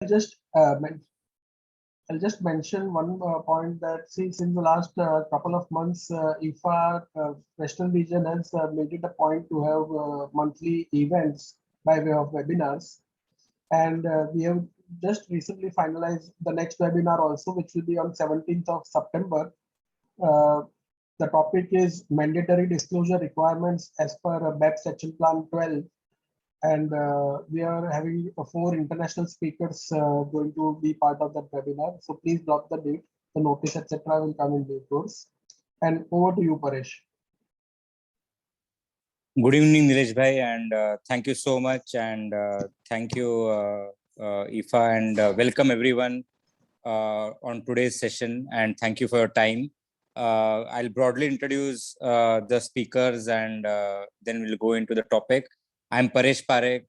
just I'll just mention one point that since in the last couple of months, IFA Western region has made it a point to have monthly events by way of webinars, and we have just recently finalized the next webinar also, which will be on 17th of September. The topic is mandatory disclosure requirements as per BEPS Action Plan 12. And we are having 4 international speakers going to be part of that webinar. So please block the date. The notice, etc., will come in due course. And over to you, Paresh. Good evening, Nilesh bhai, and thank you so much. And thank you, IFA, and welcome everyone on today's session. And thank you for your time. I'll broadly introduce the speakers, and then we'll go into the topic. I'm Paresh Parekh.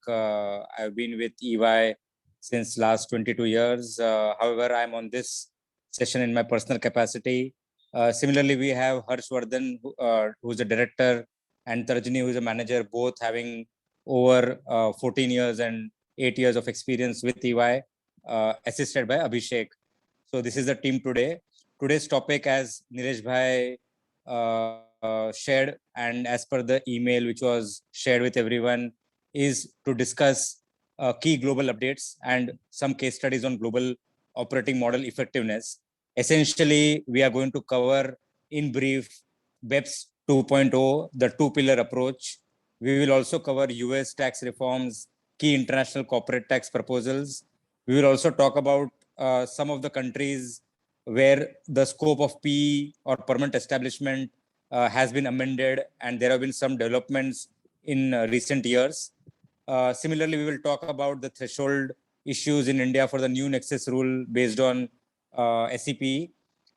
I've been with EY since last 22 years. However, I'm on this session in my personal capacity. Similarly, we have Harshvardhan, who's a director, and Tarjini, who's a manager, both having over 14 years and 8 years of experience with EY, assisted by Abhishek. So this is the team today. Today's topic, as Nilesh bhai shared, and as per the email which was shared with everyone, is to discuss key global updates and some case studies on global operating model effectiveness. Essentially, we are going to cover in brief BEPS 2.0, the 2-pillar approach. We will also cover US tax reforms, key international corporate tax proposals. We will also talk about some of the countries where the scope of PE or permanent establishment has been amended, and there have been some developments in recent years. Similarly, we will talk about the threshold issues in India for the new Nexus rule based on SEP.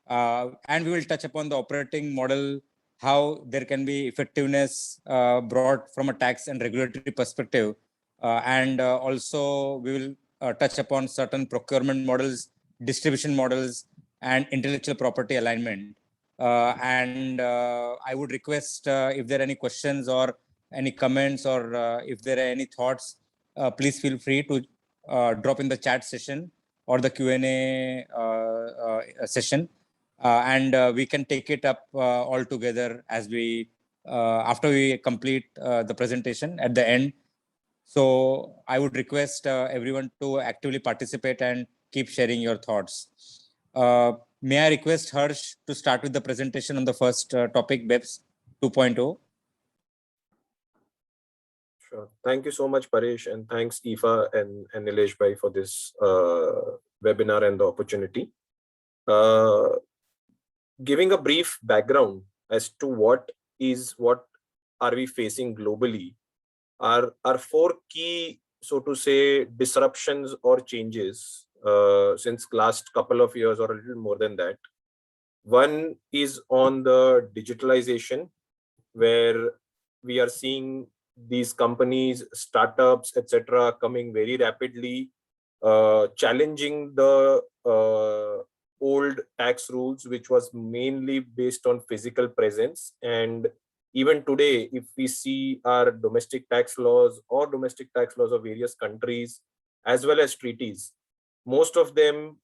And we will touch upon the operating model, how there can be effectiveness brought from a tax and regulatory perspective. And also we will touch upon certain procurement models, distribution models, and intellectual property alignment. And I would request if there are any questions or any comments, or if there are any thoughts, please feel free to drop in the chat session or the Q&A session. And we can take it up all together as we after we complete the presentation at the end. So I would request everyone to actively participate and keep sharing your thoughts. May I request Harsh to start with the presentation on the first topic, BEPS 2.0. Sure. Thank you so much, Paresh, and thanks IFA and Nilesh bhai for this webinar and the opportunity. Giving a brief background as to what are we facing globally, are 4 key, so to say, disruptions or changes since last couple of years or a little more than that. One is on the digitalization, where we are seeing these companies, startups, etc., coming very rapidly, challenging the old tax rules, which was mainly based on physical presence. And even today, if we see our domestic tax laws or domestic tax laws of various countries, as well as treaties, most of them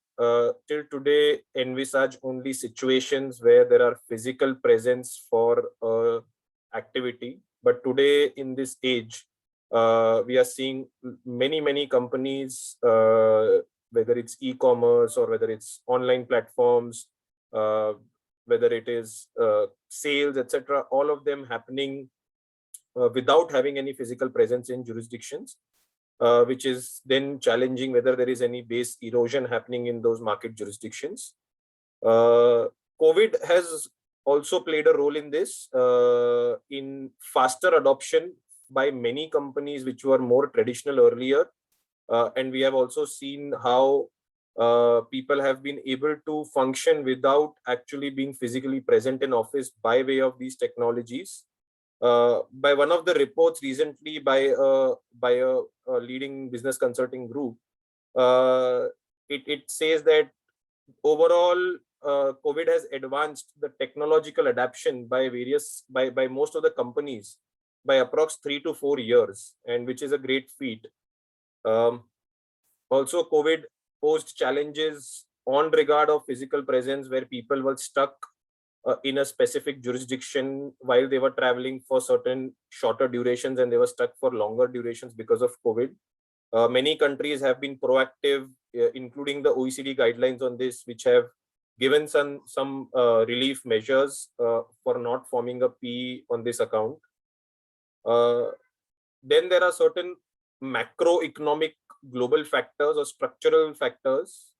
till today envisage only situations where there are physical presence for activity. But today, in this age, we are seeing many companies, whether it's e-commerce or whether it's online platforms, whether it is sales, etc., all of them happening without having any physical presence in jurisdictions, which is then challenging whether there is any base erosion happening in those market jurisdictions. COVID has also played a role in this, in faster adoption by many companies which were more traditional earlier. And we have also seen how people have been able to function without actually being physically present in office by way of these technologies. By one of the reports recently by a leading business consulting group, it says that overall COVID has advanced the technological adaptation by most of the companies by approx 3 to 4 years, and which is a great feat. Also, COVID posed challenges on regard of physical presence, where people were stuck in a specific jurisdiction while they were traveling for certain shorter durations, and they were stuck for longer durations because of COVID. Many countries have been proactive, including the OECD guidelines on this, which have given some relief measures for not forming a PE on this account. Then there are certain macroeconomic global factors or structural factors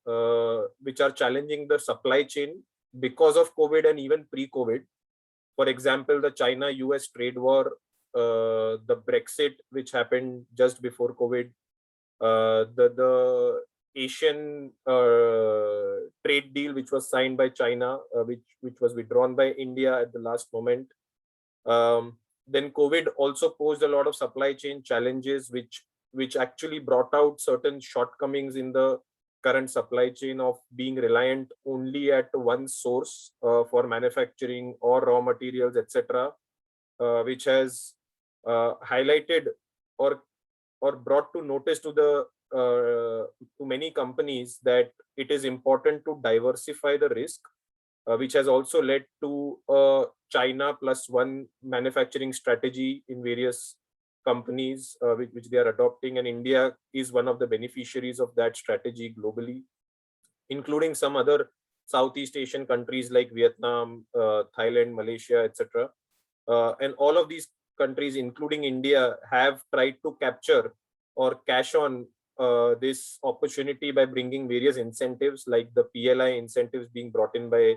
which are challenging the supply chain because of COVID and even pre-COVID. For example, the China-US trade war, the Brexit, which happened just before COVID, the Asian trade deal, which was signed by China, which was withdrawn by India at the last moment. Then COVID also posed a lot of supply chain challenges, which actually brought out certain shortcomings in the current supply chain of being reliant only at one source for manufacturing or raw materials, etc., which has highlighted or brought to notice to the to many companies that it is important to diversify the risk, which has also led to China plus one manufacturing strategy in various companies which they are adopting, and India is one of the beneficiaries of that strategy globally, including some other Southeast Asian countries like Vietnam, Thailand, Malaysia, etc. And all of these countries, including India, have tried to capture or cash on this opportunity by bringing various incentives, like the PLI incentives being brought in by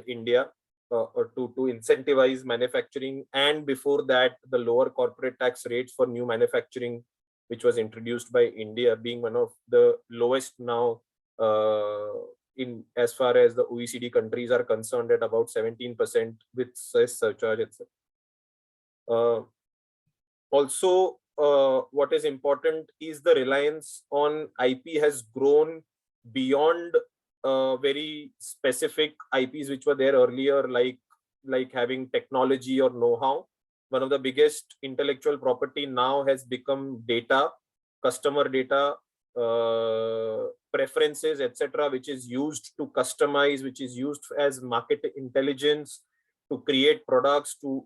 India or to incentivize manufacturing, and before that the lower corporate tax rates for new manufacturing, which was introduced by India, being one of the lowest now in as far as the OECD countries are concerned, at about 17% with cess surcharge, etc. Also, what is important is the reliance on IP has grown beyond very specific IPs which were there earlier, like having technology or know-how. One of the biggest intellectual property now has become data, customer data, preferences, etc., which is used to customize, which is used as market intelligence to create products, to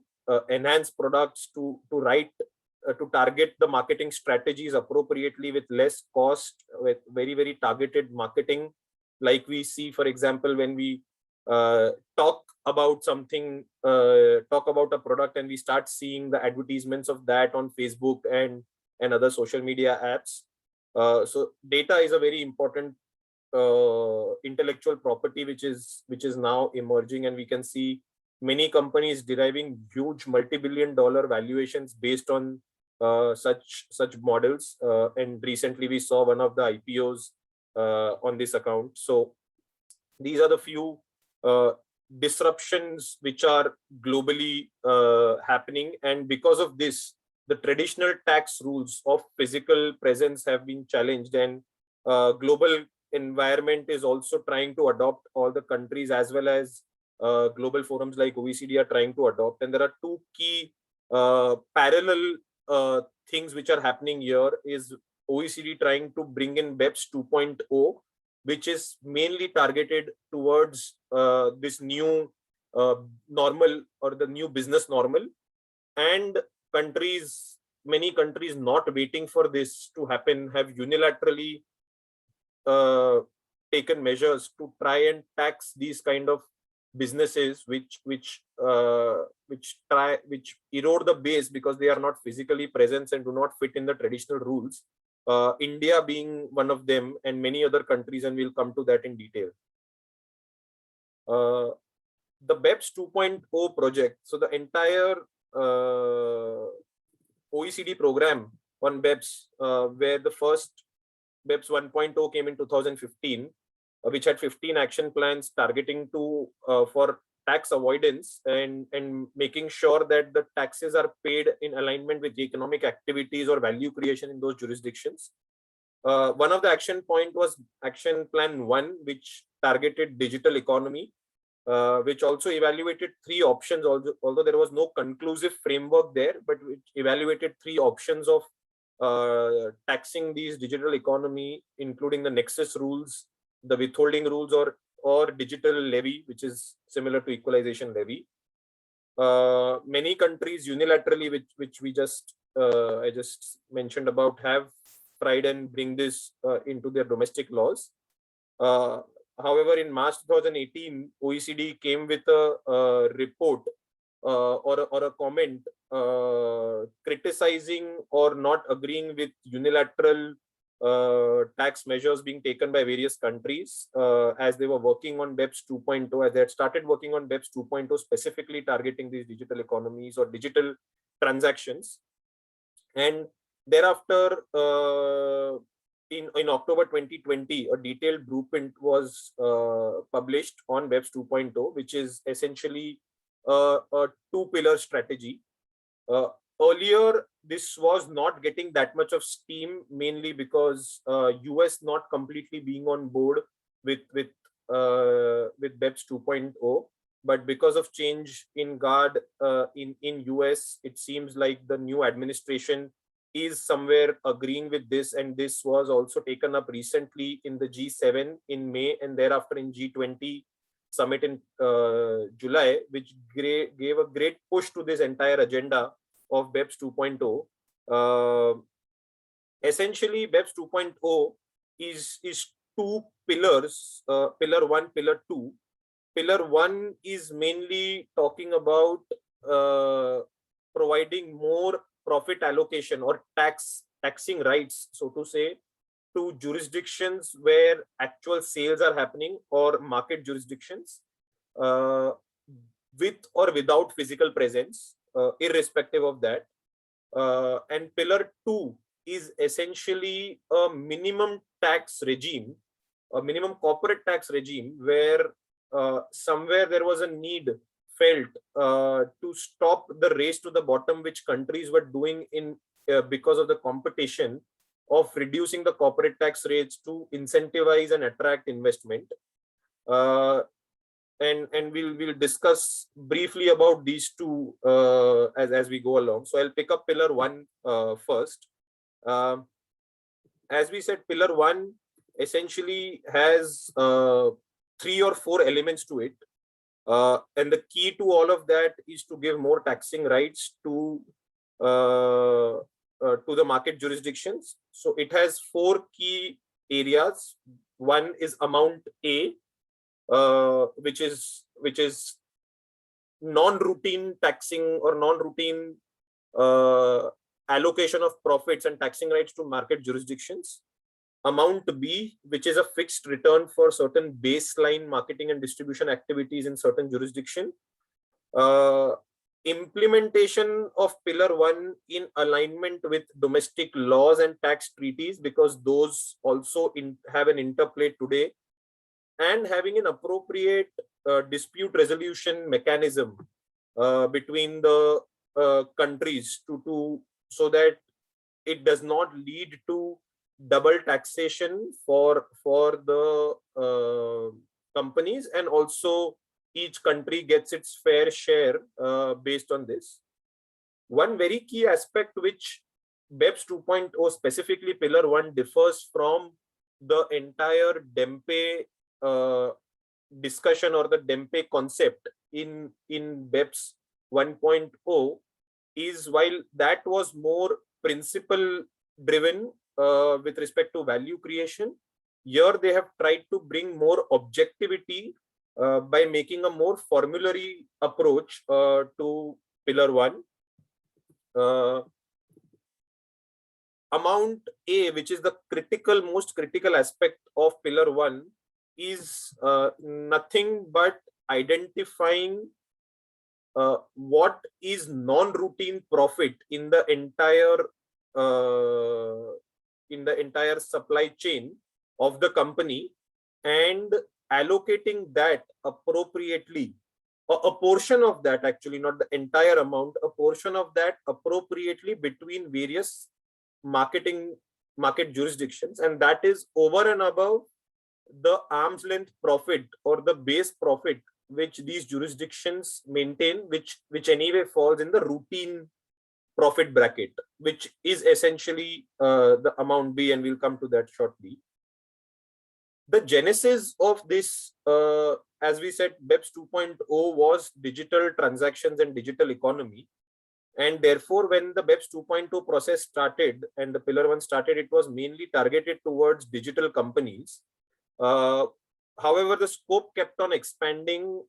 enhance products, to write, to target the marketing strategies appropriately with less cost, with very, very targeted marketing. Like we see, for example, when we talk about something, talk about a product, and we start seeing the advertisements of that on Facebook and other social media apps. So data is a very important intellectual property which is now emerging, and we can see many companies deriving huge multi-billion-dollar valuations based on such models. And recently we saw one of the IPOs on this account. So these are the few disruptions which are globally happening, and because of this, the traditional tax rules of physical presence have been challenged, and global environment is also trying to adopt. All the countries as well as global forums like OECD are trying to adopt, and there are two key parallel things which are happening here. Is OECD trying to bring in BEPS 2.0, which is mainly targeted towards this new normal, or the new business normal, and many countries not waiting for this to happen have unilaterally taken measures to try and tax these kind of businesses which erode the base because they are not physically present and do not fit in the traditional rules. India being one of them, and many other countries, and we'll come to that in detail. The BEPS 2.0 project, so the entire OECD program on BEPS, where the first BEPS 1.0 came in 2015, which had 15 action plans targeting to for tax avoidance and making sure that the taxes are paid in alignment with economic activities or value creation in those jurisdictions. One of the action point was action plan 1, which targeted digital economy, which also evaluated 3 options, although there was no conclusive framework there, but which evaluated 3 options of taxing these digital economy, including the nexus rules, the withholding rules, or digital levy, which is similar to equalization levy. Many countries unilaterally, which we just I just mentioned about, have tried and bring this into their domestic laws. However, in March 2018, OECD came with a report or a comment criticizing or not agreeing with unilateral tax measures being taken by various countries as they were working on BEPS 2.0, as they had started working on BEPS 2.0, specifically targeting these digital economies or digital transactions. And thereafter, in October 2020, a detailed blueprint was published on BEPS 2.0, which is essentially a two-pillar strategy. Earlier, this was not getting that much of steam, mainly because US not completely being on board with BEPS 2.0. But because of change in guard in US, it seems like the new administration is somewhere agreeing with this, and this was also taken up recently in the G7 in May, and thereafter in G20 summit in July, which gave a great push to this entire agenda of BEPS 2.0. Essentially, BEPS 2.0 is two pillars, pillar 1, pillar 2. Pillar 1 is mainly talking about providing more profit allocation or taxing rights, so to say, to jurisdictions where actual sales are happening, or market jurisdictions, with or without physical presence, irrespective of that. And pillar 2 is essentially a minimum tax regime, a minimum corporate tax regime, where somewhere there was a need felt to stop the race to the bottom, which countries were doing in because of the competition of reducing the corporate tax rates to incentivize and attract investment. And we'll discuss briefly about these two as we go along. So I'll pick up pillar 1 first. As we said, pillar 1 essentially has 3 or 4 elements to it. And the key to all of that is to give more taxing rights to the market jurisdictions. So it has 4 key areas. One is amount A, which is non-routine taxing or non-routine allocation of profits and taxing rights to market jurisdictions. Amount B, which is a fixed return for certain baseline marketing and distribution activities in certain jurisdiction. Implementation of pillar 1 in alignment with domestic laws and tax treaties, because those also have an interplay today, and having an appropriate dispute resolution mechanism between the countries so that it does not lead to double taxation for the companies, and also each country gets its fair share based on this. One very key aspect which BEPS 2.0, specifically pillar 1, differs from the entire DEMPE discussion or the DEMPE concept in BEPS 1.0 is, while that was more principle driven with respect to value creation, here they have tried to bring more objectivity by making a more formulary approach to pillar 1. Amount A, which is the most critical aspect of pillar 1, is nothing but identifying what is non-routine profit in the entire supply chain of the company, and allocating that appropriately, a portion of that, actually not the entire amount, a portion of that appropriately between various market jurisdictions, and that is over and above the arm's length profit or the base profit which these jurisdictions maintain, which anyway falls in the routine profit bracket, which is essentially the amount B, and we'll come to that shortly. The genesis of this, as we said, BEPS 2.0 was digital transactions and digital economy. And therefore, when the BEPS 2.0 process started and the Pillar 1 started, it was mainly targeted towards digital companies. However, the scope kept on expanding.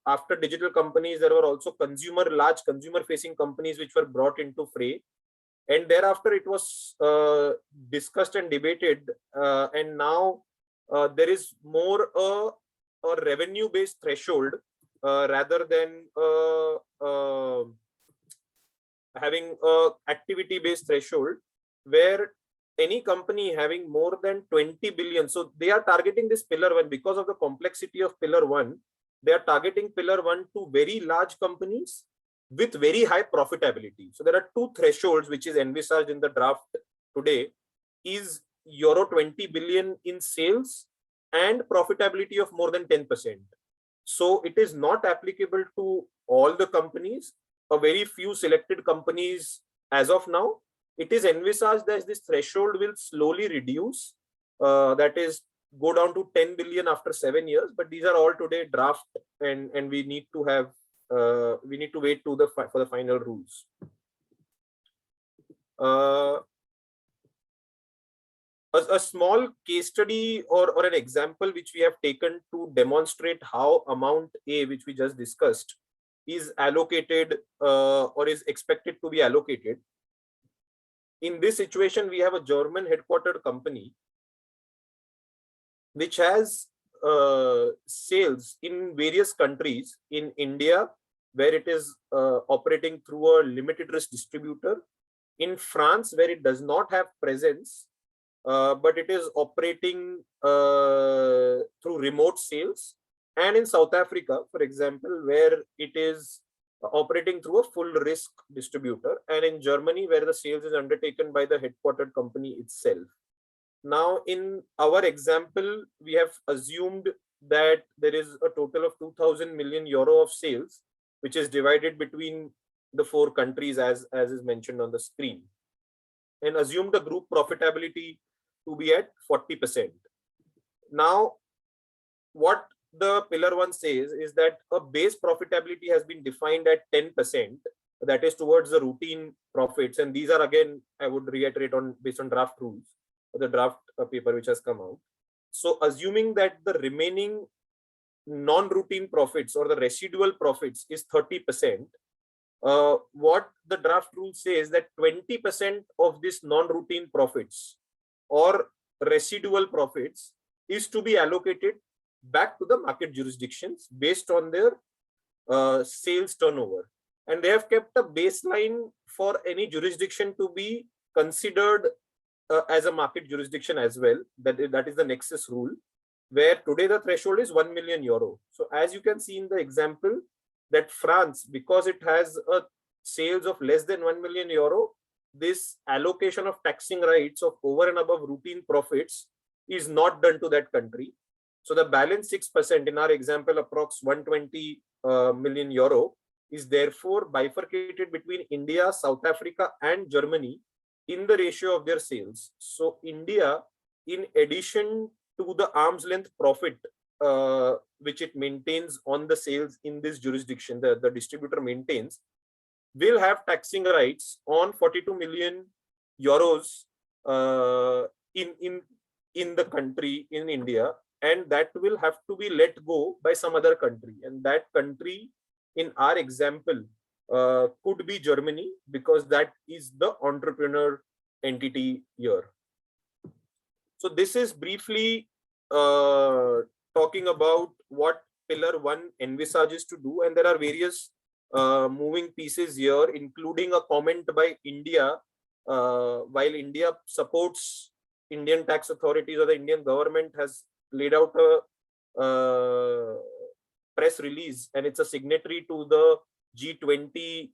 After digital companies, there were also large consumer-facing companies which were brought into fray. And thereafter, it was discussed and debated. And now there is more a revenue-based threshold rather than having a activity-based threshold, where any company having more than 20 billion. So they are targeting this Pillar 1 because of the complexity of Pillar 1. They are targeting Pillar 1 to very large companies with very high profitability. So there are two thresholds which is envisaged in the draft today, is euro 20 billion in sales and profitability of more than 10%. So it is not applicable to all the companies, a very few selected companies as of now. It is envisaged that this threshold will slowly reduce, that is go down to 10 billion after 7 years, but these are all today draft, and we need to have we need to wait for the final rules. A small case study or an example which we have taken to demonstrate how amount A, which we just discussed, is allocated or is expected to be allocated. In this situation, we have a German headquartered company which has sales in various countries. In India, where it is operating through a limited risk distributor. In France, where it does not have presence, but it is operating through remote sales. And in South Africa, for example, where it is operating through a full risk distributor. And in Germany, where the sales is undertaken by the headquartered company itself. Now, in our example, we have assumed that there is a total of 2,000 million euro of sales, which is divided between the 4 countries as is mentioned on the screen, and assume the group profitability to be at 40%. Now, what the Pillar 1 says is that a base profitability has been defined at 10%, that is towards the routine profits. And these are, again, I would reiterate, based on draft rules, the draft paper which has come out. So assuming that the remaining non-routine profits or the residual profits is 30%, what the draft rule says that 20% of this non-routine profits or residual profits is to be allocated back to the market jurisdictions based on their sales turnover. And they have kept a baseline for any jurisdiction to be considered as a market jurisdiction as well. That is the nexus rule, where today the threshold is 1 million euro. So as you can see in the example, that France, because it has a sales of less than 1 million euro, this allocation of taxing rights of over and above routine profits is not done to that country. So the balance 6%, in our example, approx 120 million euro, is therefore bifurcated between India, South Africa, and Germany in the ratio of their sales. So India, in addition to the arm's length profit which it maintains on the sales in this jurisdiction, the distributor maintains, will have taxing rights on 42 million euros in the country, in India, and that will have to be let go by some other country. And that country, in our example, could be Germany, because that is the entrepreneur entity here. So this is briefly talking about what Pillar 1 envisages to do, and there are various moving pieces here, including a comment by India. While India supports Indian tax authorities, or the Indian government has laid out a press release, and it's a signatory to the G20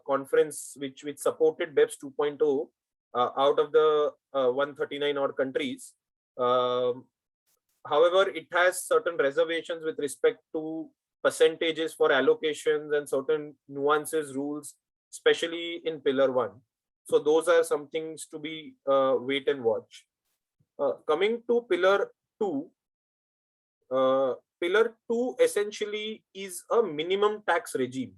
conference which supported BEPS 2.0 out of the 139 odd countries. However, it has certain reservations with respect to percentages for allocations and certain nuances, rules especially in pillar 1. So those are some things to be wait and watch. Coming to pillar 2, pillar 2 essentially is a minimum tax regime.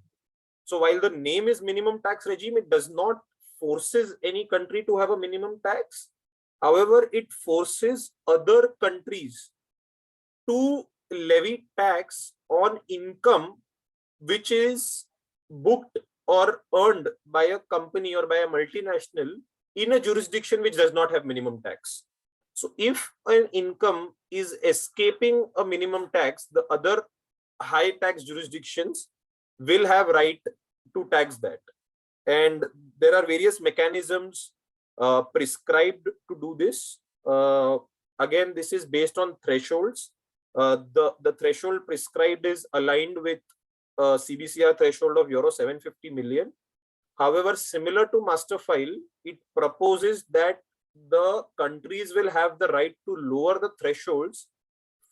So while the name is minimum tax regime, it does not forces any country to have a minimum tax. However, it forces other countries to levy tax on income which is booked or earned by a company or by a multinational in a jurisdiction which does not have minimum tax. So if an income is escaping a minimum tax, the other high tax jurisdictions will have right to tax that. And there are various mechanisms prescribed to do this. Again, this is based on thresholds. The threshold prescribed is aligned with CBCR threshold of euro 750 million. However, similar to master file, it proposes that the countries will have the right to lower the thresholds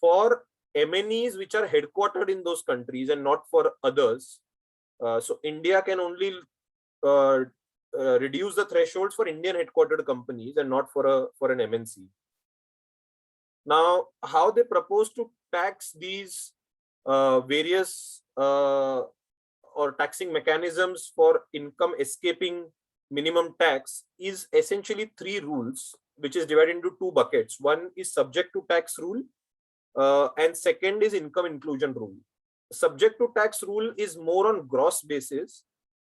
for MNEs which are headquartered in those countries and not for others. So India can only reduce the thresholds for Indian headquartered companies and not for an MNC. Now, how they propose to tax these various or taxing mechanisms for income escaping minimum tax is essentially 3 rules, which is divided into 2 buckets. One is subject to tax rule, and second is income inclusion rule. Subject to tax rule is more on gross basis,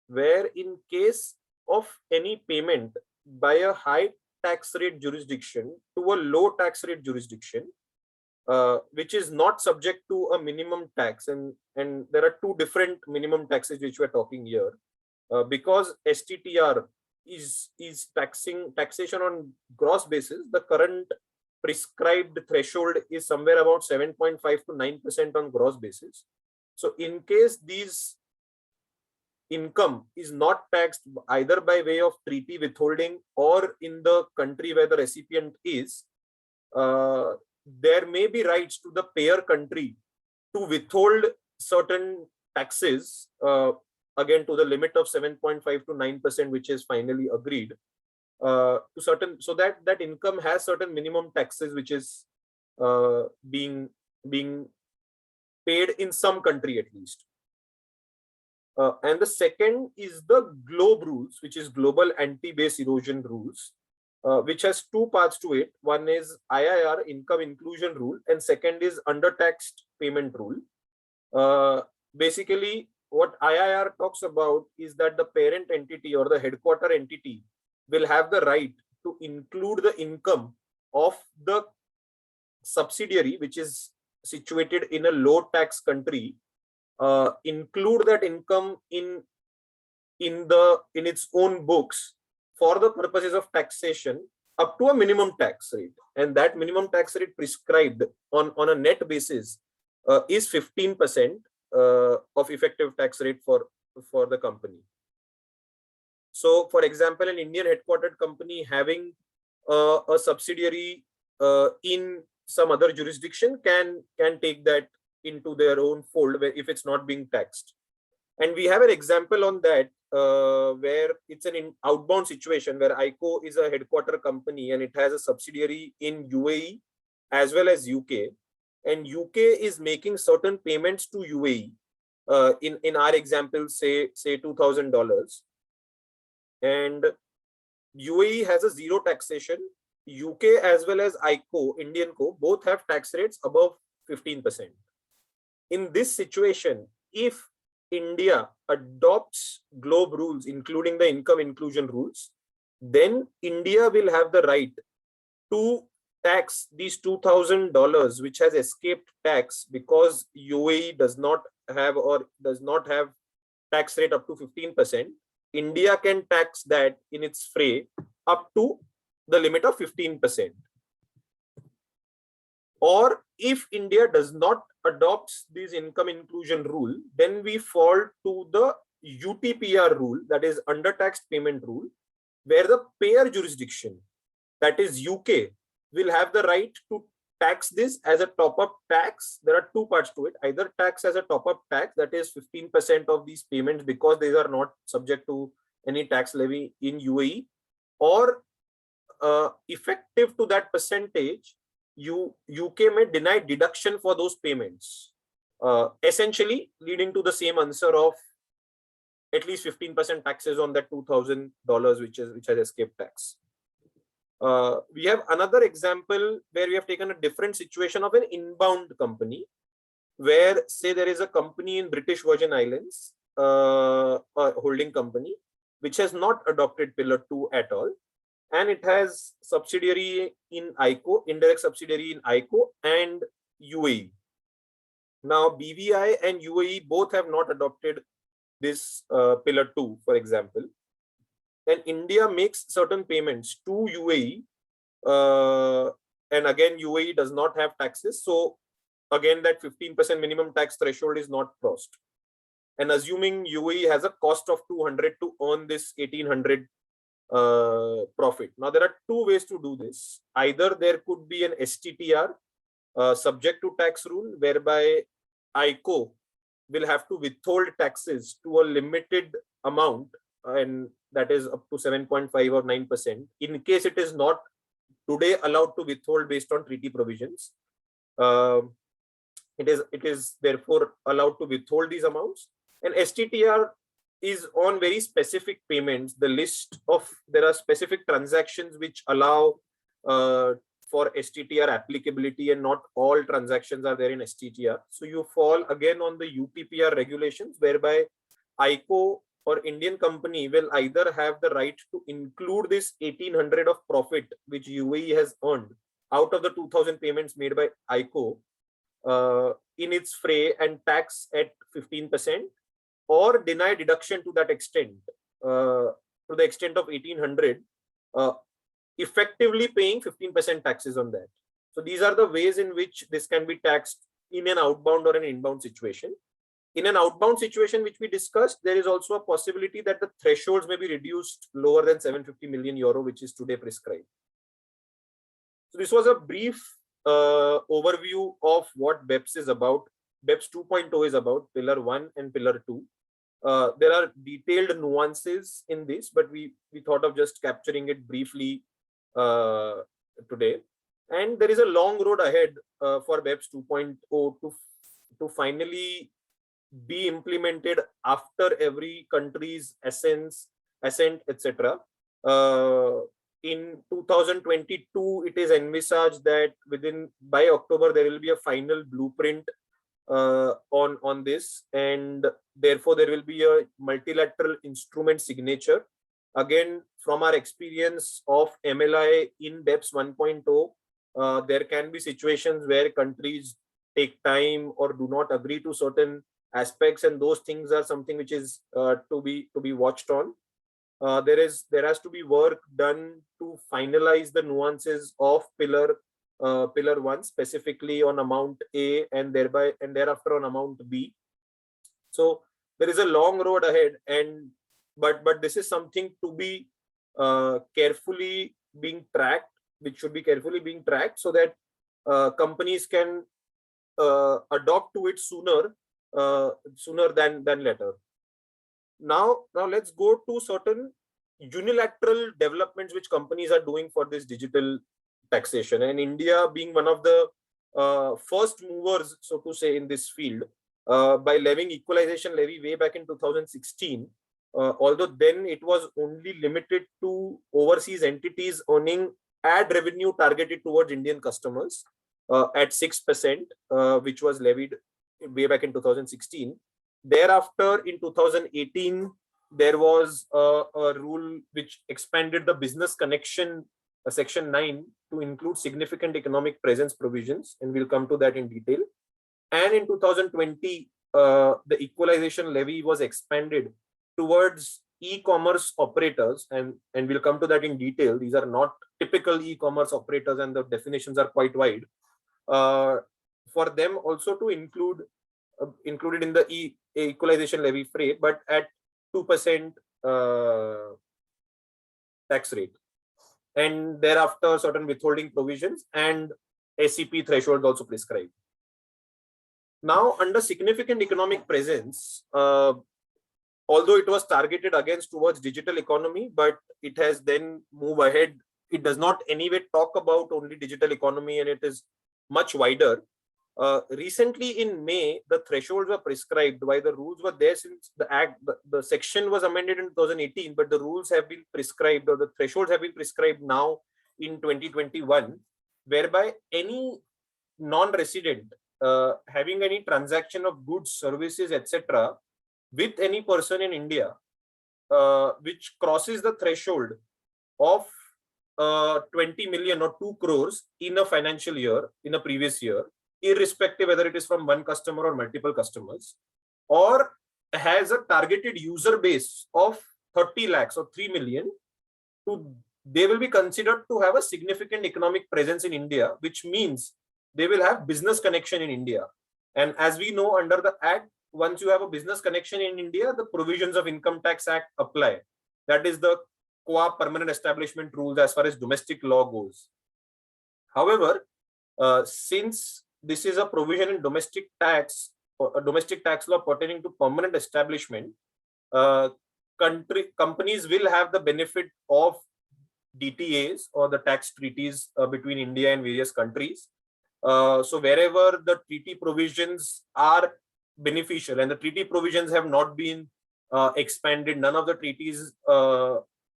where in case of any payment by a high tax rate jurisdiction to a low tax rate jurisdiction, which is not subject to a minimum tax, and there are 2 different minimum taxes which we're talking here, because STTR is taxation on gross basis. The current prescribed threshold is somewhere about 7.5 to 9% on gross basis. So in case these income is not taxed either by way of treaty withholding or in the country where the recipient is, there may be rights to the payer country to withhold certain taxes, again to the limit of 7.5 to 9%, which is finally agreed, to certain, so that that income has certain minimum taxes which is being paid in some country at least. And the second is the GLOBE rules, which is Global Anti-Base Erosion rules, which has 2 parts to it. One is IIR, Income Inclusion Rule, and second is Undertaxed Payment Rule. Basically, what IIR talks about is that the parent entity or the headquarter entity will have the right to include the income of the subsidiary, which is situated in a low tax country, include that income in its own books for the purposes of taxation up to a minimum tax rate, and that minimum tax rate prescribed on a net basis is 15% of effective tax rate for the company. So, for example, an Indian headquartered company having a subsidiary in some other jurisdiction can take that into their own fold where if it's not being taxed. And we have an example on that where it's an outbound situation where ICO is a headquarter company and it has a subsidiary in UAE as well as UK, and UK is making certain payments to UAE. In our example, say $2,000, and UAE has a 0 taxation. UK as well as ICO, Indian Co, both have tax rates above 15%. In this situation, if India adopts GLOBE rules, including the income inclusion rules, then India will have the right to tax these $2,000 which has escaped tax because UAE does not have tax rate up to 15%. India can tax that in its fray up to the limit of 15%. Or if India does not adopt this income inclusion rule, then we fall to the UTPR rule, that is undertaxed payment rule, where the payer jurisdiction, that is UK, will have the right to tax this as a top-up tax. There are 2 parts to it. Either tax as a top-up tax, that is 15% of these payments because they are not subject to any tax levy in UAE, or effective to that percentage, UK may deny deduction for those payments, essentially leading to the same answer of at least 15% taxes on that $2,000 which has escaped tax. We have another example where we have taken a different situation of an inbound company, where say there is a company in British Virgin Islands, a holding company, which has not adopted Pillar 2 at all, and it has subsidiary in ICO, indirect subsidiary in ICO and UAE. Now BVI and UAE both have not adopted this Pillar 2, for example, and India makes certain payments to UAE, and again UAE does not have taxes, so again that 15% minimum tax threshold is not crossed. And assuming UAE has a cost of 200 to earn this 1800 profit. Now there are two ways to do this. Either there could be an STTR subject to tax rule, whereby ICO will have to withhold taxes to a limited amount, and that is up to 7.5 or 9%, in case it is not today allowed to withhold based on treaty provisions. It is therefore allowed to withhold these amounts. And STTR is on very specific payments. The list of, there are specific transactions which allow for STTR applicability, and not all transactions are there in STTR. So you fall again on the UPPR regulations, whereby ICO or Indian company will either have the right to include this 1800 of profit which UAE has earned out of the 2000 payments made by ICO in its fray and tax at 15%, or deny deduction to that extent, to the extent of 1800, effectively paying 15% taxes on that. So these are the ways in which this can be taxed in an outbound or an inbound situation. In an outbound situation, which we discussed, there is also a possibility that the thresholds may be reduced lower than 750 million euro, which is today prescribed. So this was a brief overview of what BEPS is about. BEPS 2.0 is about Pillar 1 and Pillar 2. There are detailed nuances in this, but we thought of just capturing it briefly today. And there is a long road ahead for BEPS 2.0 to finally be implemented after every country's assent, etc. In 2022, it is envisaged that by October there will be a final blueprint on this, and therefore there will be a multilateral instrument signature. Again, from our experience of MLI in BEPS 1.0, there can be situations where countries take time or do not agree to certain aspects, and those things are something which is to be watched on. There has to be work done to finalize the nuances of Pillar 1, specifically on amount A, and thereafter on amount B. So there is a long road ahead, but this is something to be carefully being tracked, which should be carefully being tracked, so that companies can adopt to it sooner than later. Now let's go to certain unilateral developments which companies are doing for this digital taxation, and India being one of the first movers, so to say, in this field, by levying equalization levy way back in 2016. Although then it was only limited to overseas entities earning ad revenue targeted towards Indian customers at 6%, which was levied way back in 2016. Thereafter, in 2018, there was a rule which expanded the business connection section 9 to include significant economic presence provisions, and we'll come to that in detail. And in 2020, the equalization levy was expanded towards e-commerce operators, and we'll come to that in detail. These are not typical e-commerce operators, and the definitions are quite wide. For them also to included in the equalization levy fray, but at 2% tax rate, and thereafter certain withholding provisions and SEP threshold also prescribed. Now, under significant economic presence, although it was targeted against towards digital economy, but it has then moved ahead. It does not anyway talk about only digital economy, and it is much wider. Recently in May, the thresholds were prescribed. Why the rules were there since the act, the section was amended in 2018, but the rules have been prescribed, or the thresholds have been prescribed now in 2021, whereby any non-resident having any transaction of goods, services, etc., with any person in India, which crosses the threshold of 20 million or 2 crores in a financial year, in a previous year, irrespective whether it is from one customer or multiple customers, or has a targeted user base of 30 lakhs or 3 million, they will be considered to have a significant economic presence in India, which means they will have business connection in India. And as we know, under the Act, once you have a business connection in India, the provisions of Income Tax Act apply. That is the qua permanent establishment rules as far as domestic law goes. However, since this is a provision in domestic tax law pertaining to permanent establishment, companies will have the benefit of DTAs, or the tax treaties between India and various countries. So wherever the treaty provisions are beneficial, and the treaty provisions have not been expanded, none of the treaties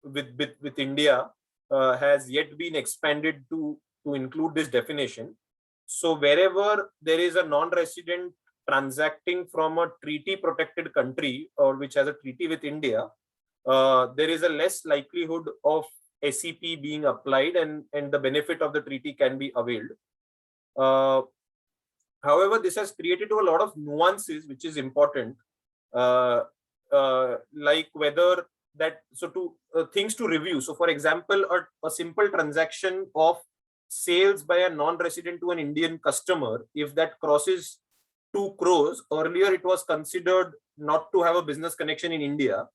with India has yet been expanded to include this definition. So wherever there is a non-resident transacting from a treaty protected country, or which has a treaty with India, there is a less likelihood of SEP being applied, and the benefit of the treaty can be availed. However, this has created a lot of nuances, which is important, like whether that, so to things to review. So for example, a simple transaction of sales by a non-resident to an Indian customer, if that crosses 2 crores, earlier it was considered not to have a business connection in India.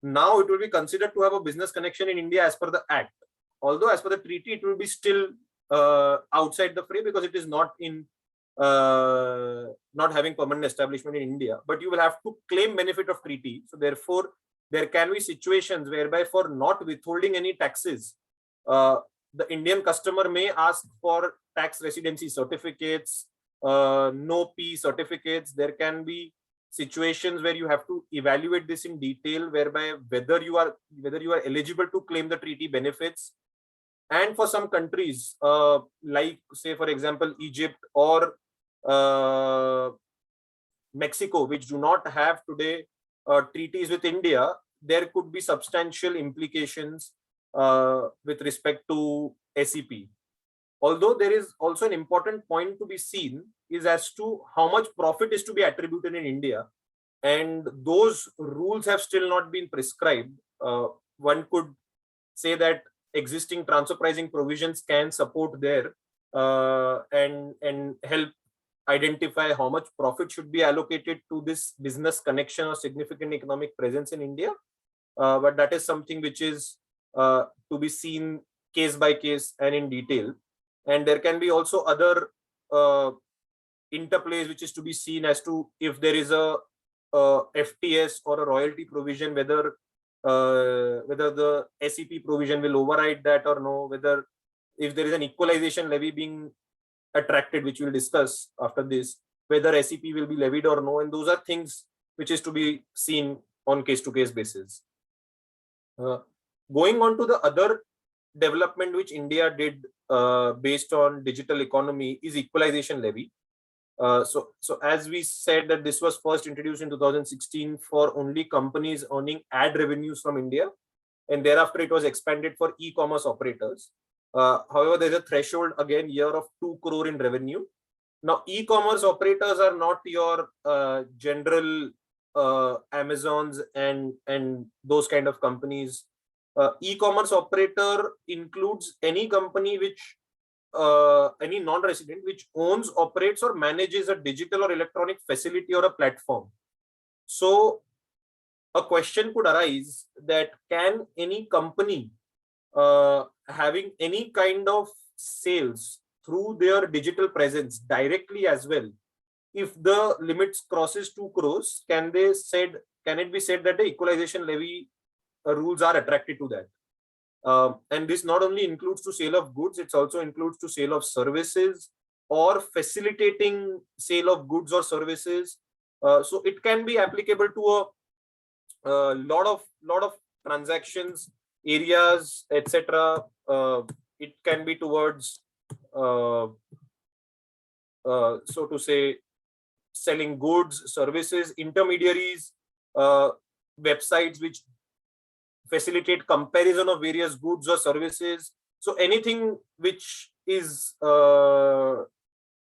Now it will be considered to have a business connection in India as per the Act. Although as per the treaty, it will be still outside the fray, because it is not in not having permanent establishment in India, but you will have to claim benefit of treaty. So therefore, there can be situations whereby, for not withholding any taxes, the Indian customer may ask for tax residency certificates, no P certificates. There can be situations where you have to evaluate this in detail, whereby whether you are eligible to claim the treaty benefits. And for some countries, like say for example Egypt or Mexico, which do not have today treaties with India, there could be substantial implications with respect to SEP. Although there is also an important point to be seen is as to how much profit is to be attributed in India, and those rules have still not been prescribed. One could say that existing transfer pricing provisions can support there and help identify how much profit should be allocated to this business connection or significant economic presence in India. But that is something which is to be seen case by case and in detail. And there can be also other interplays which is to be seen as to if there is a FTS or a royalty provision, whether the SEP provision will override that or no, whether if there is an equalization levy being attracted, which we'll discuss after this, whether SEP will be levied or no. And those are things which is to be seen on case-to-case basis. Going on to the other development which India did based on digital economy is equalization levy. So as we said that this was first introduced in 2016 for only companies earning ad revenues from India, and thereafter it was expanded for e-commerce operators. However, there's a threshold again here of 2 crore in revenue. Now, e-commerce operators are not your general Amazons and those kind of companies. E-commerce operator includes any company which any non-resident which owns, operates, or manages a digital or electronic facility or a platform. So a question could arise that can any company having any kind of sales through their digital presence directly as well, if the limits crosses 2 crores, can they said can it be said that the equalization levy rules are attracted to that? And this not only includes to sale of goods, it also includes to sale of services or facilitating sale of goods or services. So it can be applicable to a lot of transactions, areas, etc. It can be towards, so to say, selling goods, services, intermediaries, websites which facilitate comparison of various goods or services. So anything which is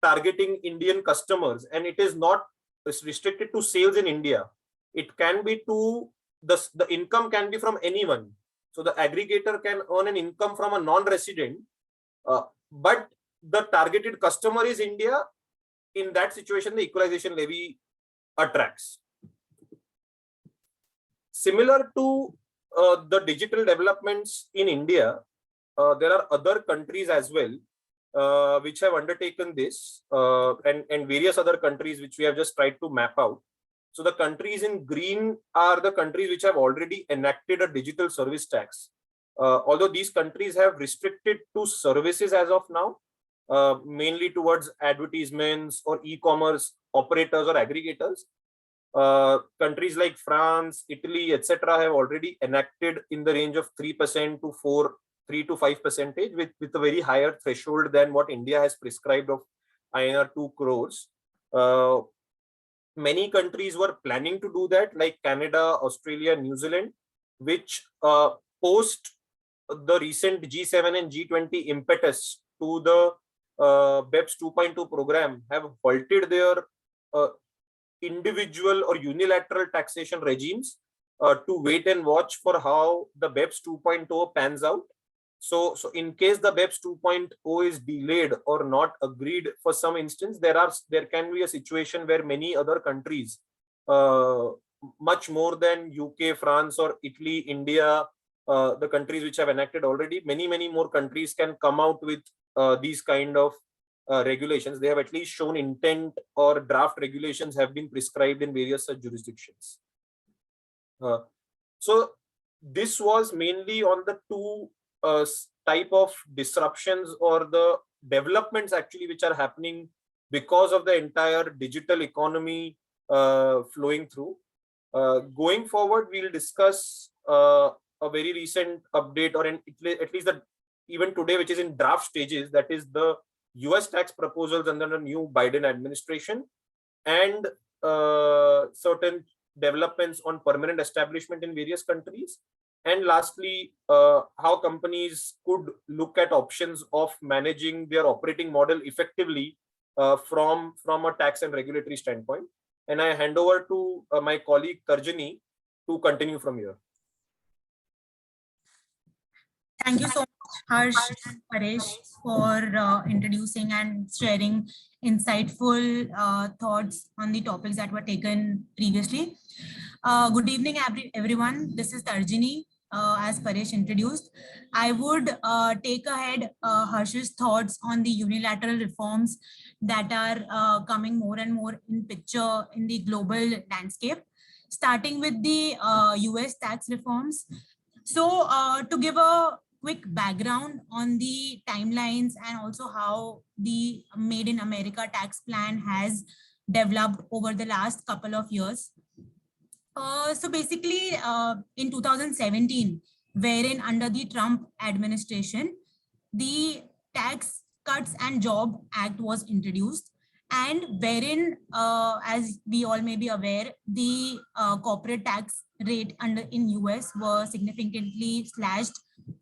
targeting Indian customers, and it is not restricted to sales in India. It can be to the income can be from anyone. So the aggregator can earn an income from a non-resident, but the targeted customer is India. In that situation, the equalization levy attracts. Similar to the digital developments in India, there are other countries as well which have undertaken this, and various other countries which we have just tried to map out. So the countries in green are the countries which have already enacted a digital service tax. Although these countries have restricted to services as of now, mainly towards advertisements or e-commerce operators or aggregators. Countries like France, Italy, etc. have already enacted in the range of 3% to 3 to 5% with a very higher threshold than what India has prescribed of INR 2 crores. Many countries were planning to do that, like Canada, Australia, New Zealand, which post the recent G7 and G20 impetus to the BEPS 2.2 program have halted their individual or unilateral taxation regimes to wait and watch for how the BEPS 2.0 pans out. So in case the BEPS 2.0 is delayed or not agreed for some instance, there can be a situation where many other countries, much more than UK, France, or Italy, India, the countries which have enacted already, many more countries can come out with these kind of regulations. They have at least shown intent, or draft regulations have been prescribed in various such jurisdictions. So this was mainly on the two type of disruptions or the developments actually which are happening because of the entire digital economy flowing through. Going forward, we'll discuss a very recent update, or at least even today, which is in draft stages, that is the US tax proposals under the new Biden administration, and certain developments on permanent establishment in various countries. And lastly, how companies could look at options of managing their operating model effectively from a tax and regulatory standpoint. And I hand over to my colleague Tarjini to continue from here. Thank you so much, Harsh and Paresh, for introducing and sharing insightful thoughts on the topics that were taken previously. Good evening, everyone. This is Tarjini. As Paresh introduced, I would take ahead Harsh's thoughts on the unilateral reforms that are coming more and more in picture in the global landscape, starting with the US tax reforms. So to give a quick background on the timelines and also how the Made in America tax plan has developed over the last couple of years. So basically, in 2017, wherein under the Trump administration, the Tax Cuts and Job Act was introduced, and wherein, as we all may be aware, the corporate tax rate in US were significantly slashed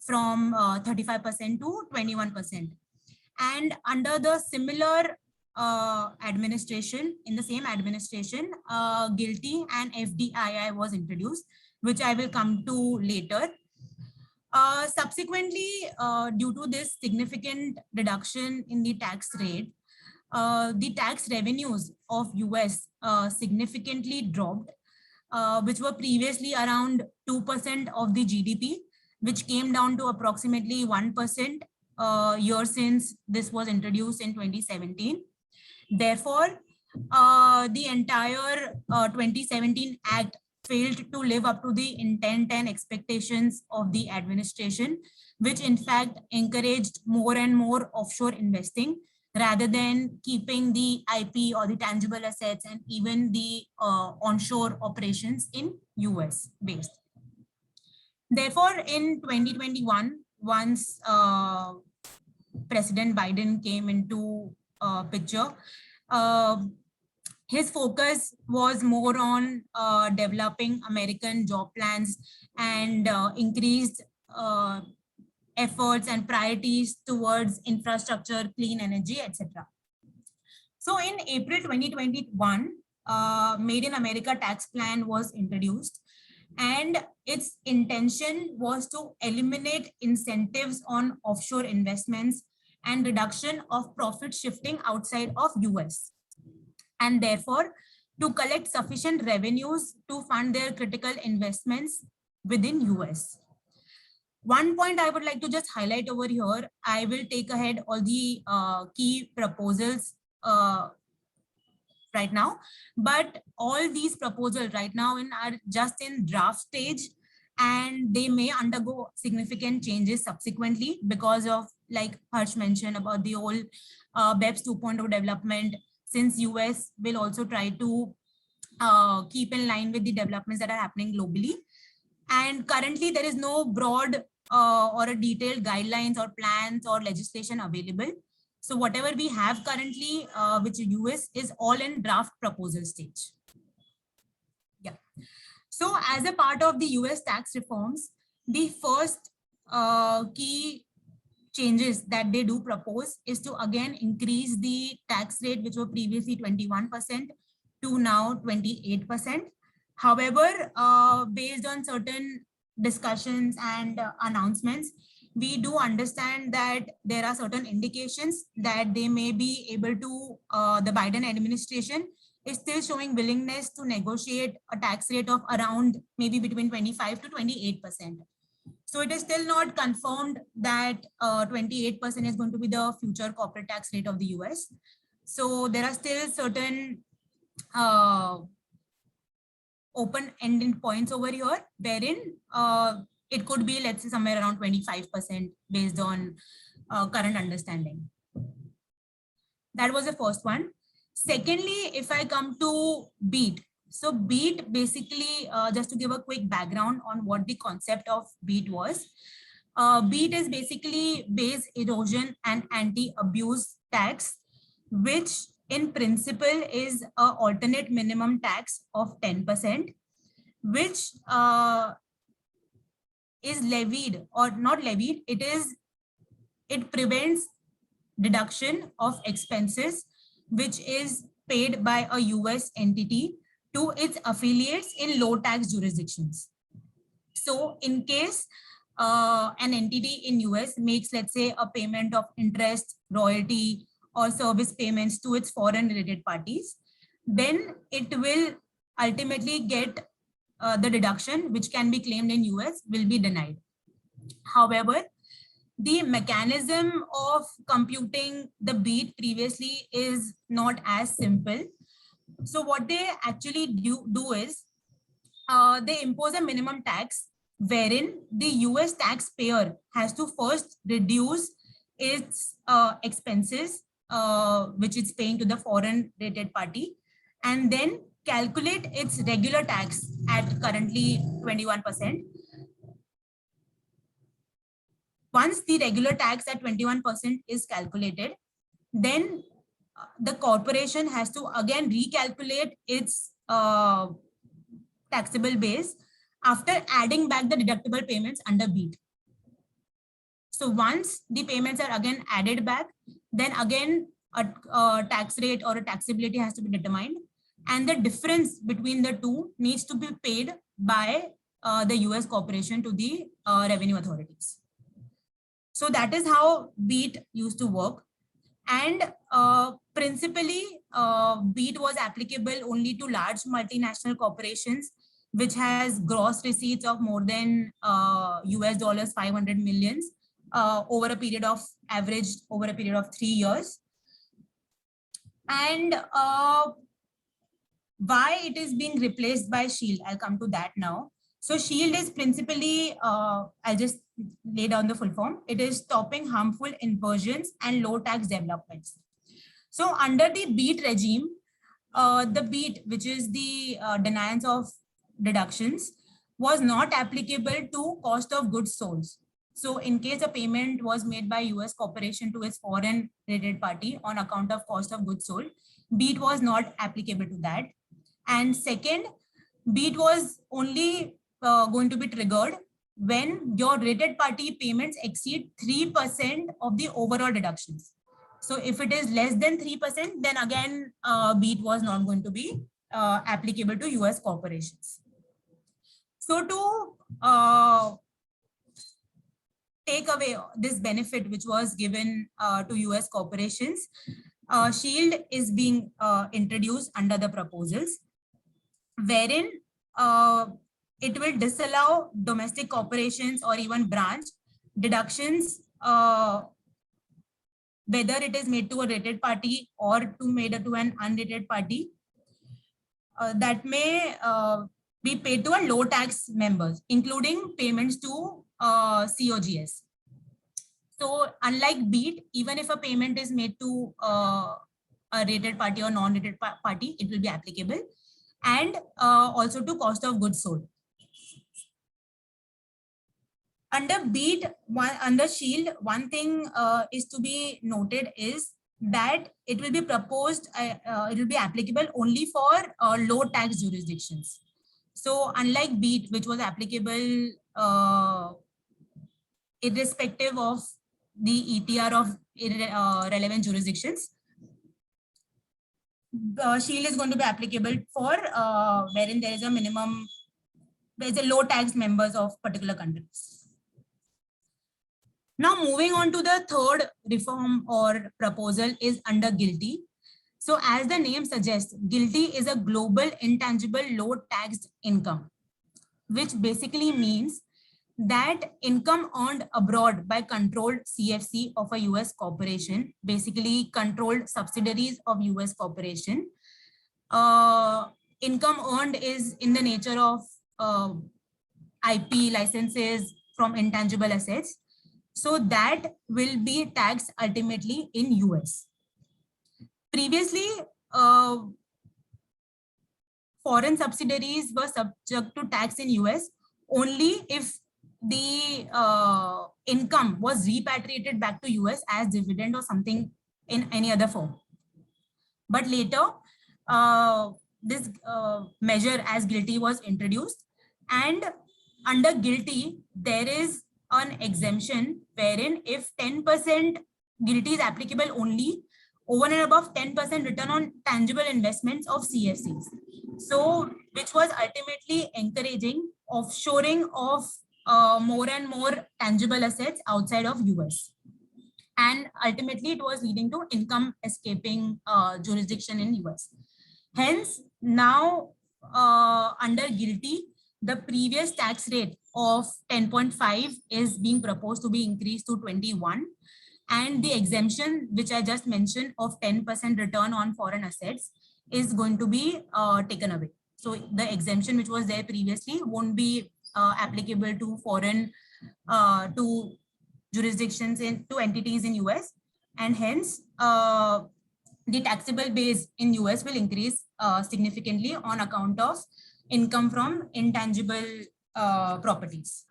from 35% to 21%. And under the similar administration, in the same administration, GILTI and FDII was introduced, which I will come to later. Subsequently, due to this significant reduction in the tax rate, the tax revenues of US significantly dropped, which were previously around 2% of the GDP, which came down to approximately 1% year since this was introduced in 2017. Therefore, the entire 2017 Act failed to live up to the intent and expectations of the administration, which in fact encouraged more and more offshore investing rather than keeping the IP or the tangible assets and even the onshore operations in US based. Therefore, in 2021, once President Biden came into picture, his focus was more on developing American job plans and increased efforts and priorities towards infrastructure, clean energy, etc. So in April 2021, Made in America tax plan was introduced, and its intention was to eliminate incentives on offshore investments and reduction of profit shifting outside of US, and therefore to collect sufficient revenues to fund their critical investments within US. One point I would like to just highlight over here, I will take ahead all the key proposals right now, but all these proposals right now are just in draft stage, and they may undergo significant changes subsequently because of, like Harsh mentioned, about the whole BEPS 2.0 development, since US will also try to keep in line with the developments that are happening globally. And currently there is no broad or a detailed guidelines or plans or legislation available. So whatever we have currently, which US, is all in draft proposal stage. Yeah. So as a part of the US tax reforms, the first key changes that they do propose is to again increase the tax rate, which were previously 21% to now 28%. However, based on certain discussions and announcements, we do understand that there are certain indications that they may be able to, the Biden administration is still showing willingness to negotiate a tax rate of around maybe between 25 to 28%. So it is still not confirmed that 28% is going to be the future corporate tax rate of the US. So there are still certain open-ended points over here, wherein it could be, let's say, somewhere around 25% based on current understanding. That was the first one. Secondly, if I come to BEAT. So BEAT basically, just to give a quick background on what the concept of BEAT was. BEAT is basically base erosion and anti-abuse tax, which in principle is an alternate minimum tax of 10%, which is levied or not levied. It prevents deduction of expenses, which is paid by a US entity to its affiliates in low tax jurisdictions. So in case an entity in US makes, let's say, a payment of interest, royalty, or service payments to its foreign related parties, then it will ultimately get the deduction which can be claimed in US will be denied. However, the mechanism of computing the BEAT previously is not as simple. So what they actually do is they impose a minimum tax wherein the US taxpayer has to first reduce its expenses, which it's paying to the foreign related party, and then calculate its regular tax at currently 21%. Once the regular tax at 21% is calculated, then the corporation has to again recalculate its taxable base after adding back the deductible payments under BEAT. So once the payments are again added back, then again a tax rate or a taxability has to be determined, and the difference between the two needs to be paid by the US corporation to the revenue authorities. So that is how BEAT used to work. And principally, BEAT was applicable only to large multinational corporations, which has gross receipts of more than US dollars 500 millions over a period of 3 years. And Why it is being replaced by Shield? I'll come to that now. So Shield is principally, I'll just lay down the full form. It is stopping harmful inversions and low tax developments. So under the BEAT regime, the BEAT, which is the denials of deductions, was not applicable to cost of goods sold. So in case a payment was made by US corporation to its foreign related party on account of cost of goods sold, BEAT was not applicable to that. And second, BEAT was only going to be triggered when your related party payments exceed 3% of the overall deductions. So if it is less than 3%, then again, BEAT was not going to be applicable to US corporations. So to take away this benefit which was given to US corporations, Shield is being introduced under the proposals, wherein it will disallow domestic corporations or even branch deductions, whether it is made to a rated party or made to an unrated party, that may be paid to a low tax members, including payments to COGS. So unlike BEAT, even if a payment is made to a rated party or non-rated party, it will be applicable, and also to cost of goods sold. Under BEAT, under Shield, one thing is to be noted is that it will be proposed, it will be applicable only for low tax jurisdictions. So unlike BEAT, which was applicable irrespective of the ETR of relevant jurisdictions, Shield is going to be applicable for wherein there is a minimum, there is a low tax members of particular countries. Now moving on to the third reform or proposal is under GILTI. So as the name suggests, GILTI is a global intangible low taxed income, which basically means that income earned abroad by controlled CFC of a US corporation, basically controlled subsidiaries of US corporation. Income earned is in the nature of IP licenses from intangible assets. So that will be taxed ultimately in US. Previously, foreign subsidiaries were subject to tax in US only if the income was repatriated back to US as dividend or something in any other form. But later, this measure as GILTI was introduced, and under GILTI, there is an exemption wherein if 10% GILTI is applicable only over and above 10% return on tangible investments of CFCs. So, which was ultimately encouraging offshoring of more and more tangible assets outside of US. And ultimately, it was leading to income escaping jurisdiction in US. Hence, now under GILTI, the previous tax rate of 10.5 is being proposed to be increased to 21. And the exemption, which I just mentioned, of 10% return on foreign assets is going to be taken away. So the exemption which was there previously won't be applicable to foreign, to jurisdictions to entities in US. And hence, the taxable base in US will increase significantly on account of income from intangible properties.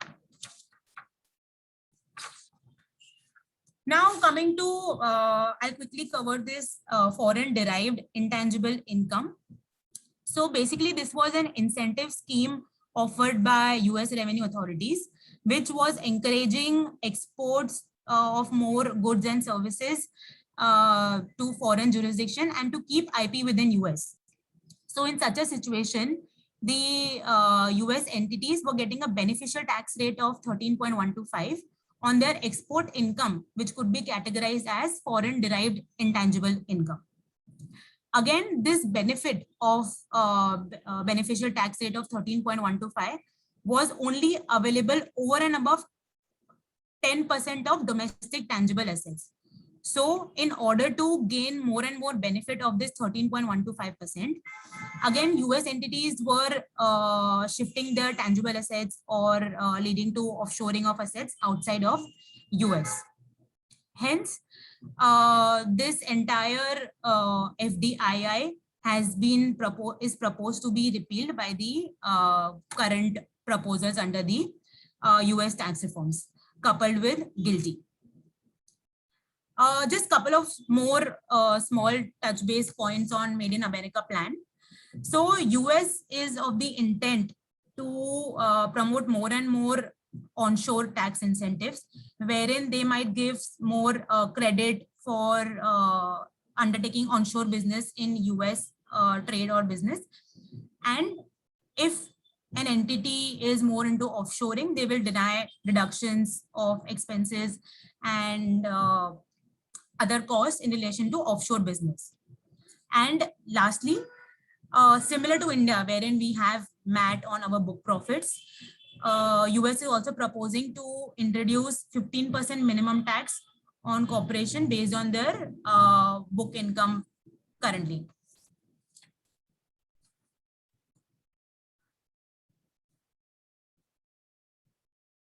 Now coming to, I'll quickly cover this foreign derived intangible income. So basically this was an incentive scheme offered by US revenue authorities, which was encouraging exports of more goods and services to foreign jurisdiction and to keep IP within US. So in such a situation, the US entities were getting a beneficial tax rate of 13.125 on their export income, which could be categorized as foreign derived intangible income. Again, this benefit of beneficial tax rate of 13.125 was only available over and above 10% of domestic tangible assets. So in order to gain more and more benefit of this 13.125%, again, US entities were shifting their tangible assets or leading to offshoring of assets outside of US. Hence, this entire FDII has been proposed to be repealed by the current proposals under the US tax reforms, coupled with GILTI. Just couple of more small touch base points on Made in America plan. So US is of the intent to promote more and more onshore tax incentives, wherein they might give more credit for undertaking onshore business in US trade or business. And if an entity is more into offshoring, they will deny deductions of expenses and other costs in relation to offshore business. And lastly, similar to India, wherein we have MAT on our book profits, US is also proposing to introduce 15% minimum tax on corporation based on their book income currently.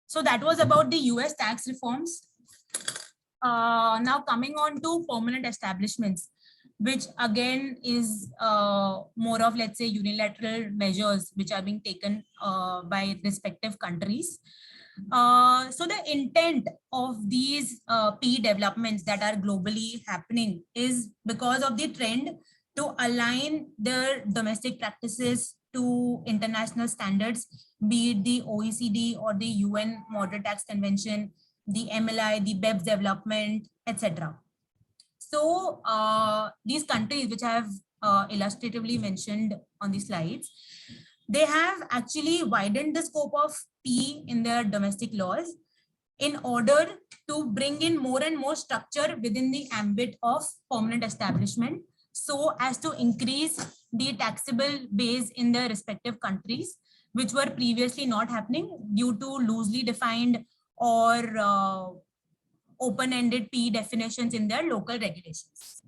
So that was about the US tax reforms. Now coming on to permanent establishments, which again is more of, let's say, unilateral measures which are being taken by respective countries. So the intent of these PE developments that are globally happening is because of the trend to align their domestic practices to international standards, be it the OECD or the UN Moderate Tax Convention, the MLI, the BEPS development, etc. So these countries, which I have illustratively mentioned on the slides, they have actually widened the scope of PE in their domestic laws in order to bring in more and more structure within the ambit of permanent establishment, so as to increase the taxable base in their respective countries, which were previously not happening due to loosely defined or open-ended PE definitions in their local regulations.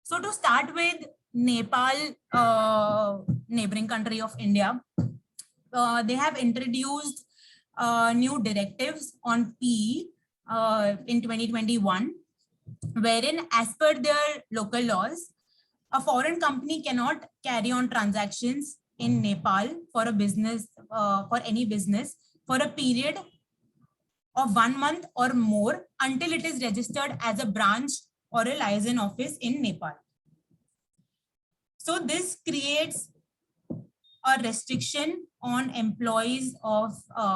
So to start with, Nepal, neighboring country of India, they have introduced new directives on PE in 2021, wherein as per their local laws, a foreign company cannot carry on transactions in Nepal for a business, for any business, for a period of 1 month or more until it is registered as a branch or a liaison office in Nepal. So this creates a restriction on employees of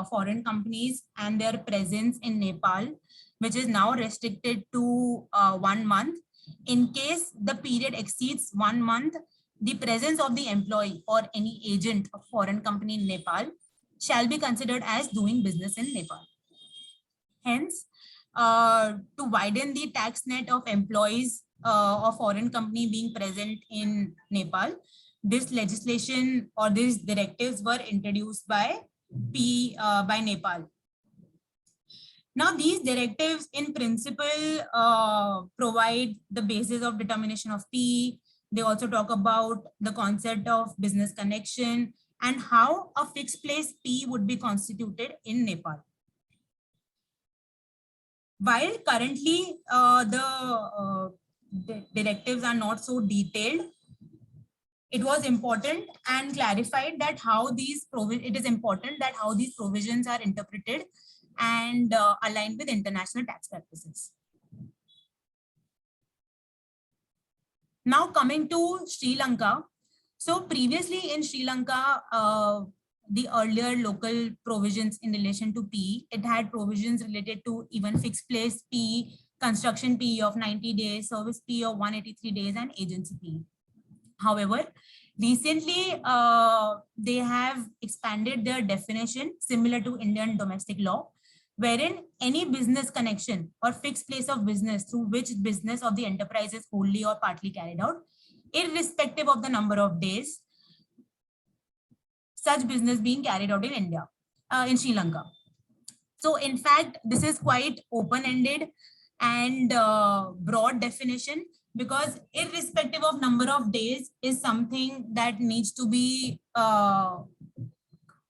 foreign companies and their presence in Nepal, which is now restricted to 1 month. In case the period exceeds 1 month, the presence of the employee or any agent of foreign company in Nepal shall be considered as doing business in Nepal. Hence, to widen the tax net of employees of foreign company being present in Nepal, this legislation or these directives were introduced by Nepal. Now, these directives in principle provide the basis of determination of PE. They also talk about the concept of business connection and how a fixed place PE would be constituted in Nepal. While currently the directives are not so detailed, it was important and clarified that how these it is important that how these provisions are interpreted and aligned with international tax practices. Now coming to Sri Lanka. So previously in Sri Lanka, the earlier local provisions in relation to PE, it had provisions related to even fixed place PE, construction PE of 90 days, service PE of 183 days, and agency PE. However, recently they have expanded their definition similar to Indian domestic law, wherein any business connection or fixed place of business through which business of the enterprise is wholly or partly carried out, irrespective of the number of days such business being carried out in India, in Sri Lanka. So in fact, this is quite open-ended and broad definition, because irrespective of number of days is something that needs to be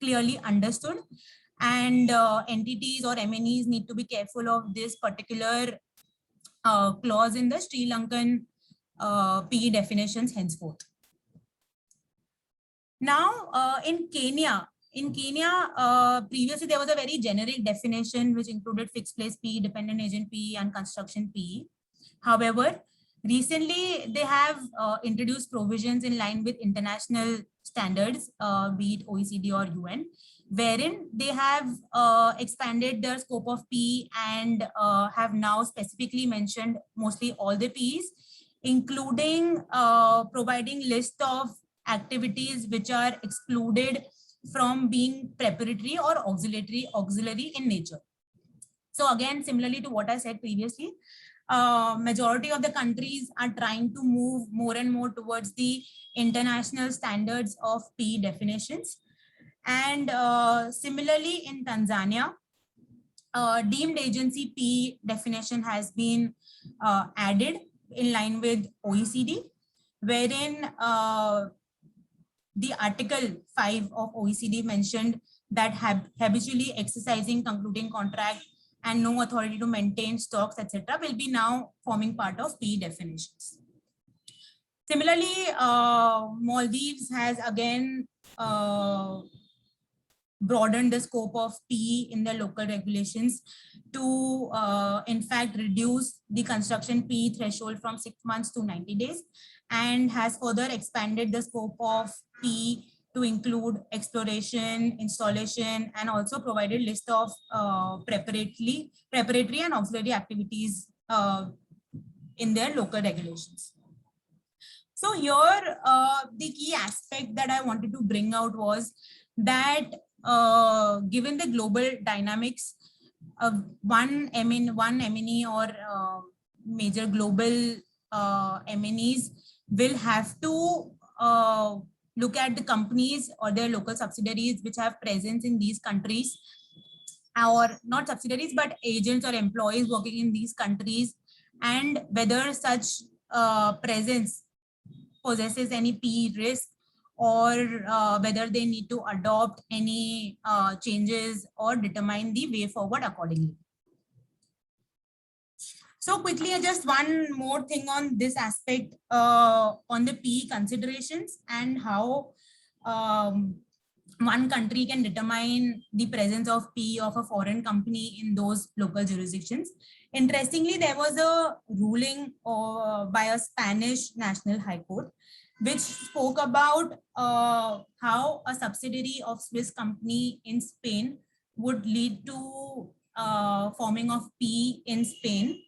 clearly understood, and entities or MNEs need to be careful of this particular clause in the Sri Lankan PE definitions henceforth. Now, in Kenya, previously there was a very generic definition which included fixed place PE, dependent agent PE, and construction PE. However, recently they have introduced provisions in line with international standards, be it OECD or UN, wherein they have expanded their scope of PE and have now specifically mentioned mostly all the PEs, including providing list of activities which are excluded from being preparatory or auxiliary in nature. So again, similarly to what I said previously, majority of the countries are trying to move more and more towards the international standards of PE definitions. And similarly in Tanzania, deemed agency PE definition has been added in line with OECD, wherein the Article 5 of OECD mentioned that habitually exercising concluding contract and no authority to maintain stocks, etc., will be now forming part of PE definitions. Similarly, Maldives has again broadened the scope of PE in their local regulations to, in fact, reduce the construction PE threshold from 6 months to 90 days, and has further expanded the scope of PE to include exploration, installation, and also provided list of preparatory and auxiliary activities in their local regulations. So here, the key aspect that I wanted to bring out was that given the global dynamics, one MNE or major global MNEs will have to look at the companies or their local subsidiaries which have presence in these countries, or not subsidiaries, but agents or employees working in these countries, and whether such presence possesses any PE risk, or whether they need to adopt any changes or determine the way forward accordingly. So quickly, just one more thing on this aspect on the PE considerations and how one country can determine the presence of PE of a foreign company in those local jurisdictions. Interestingly, there was a ruling by a Spanish National High Court which spoke about how a subsidiary of Swiss company in Spain would lead to forming of PE in Spain.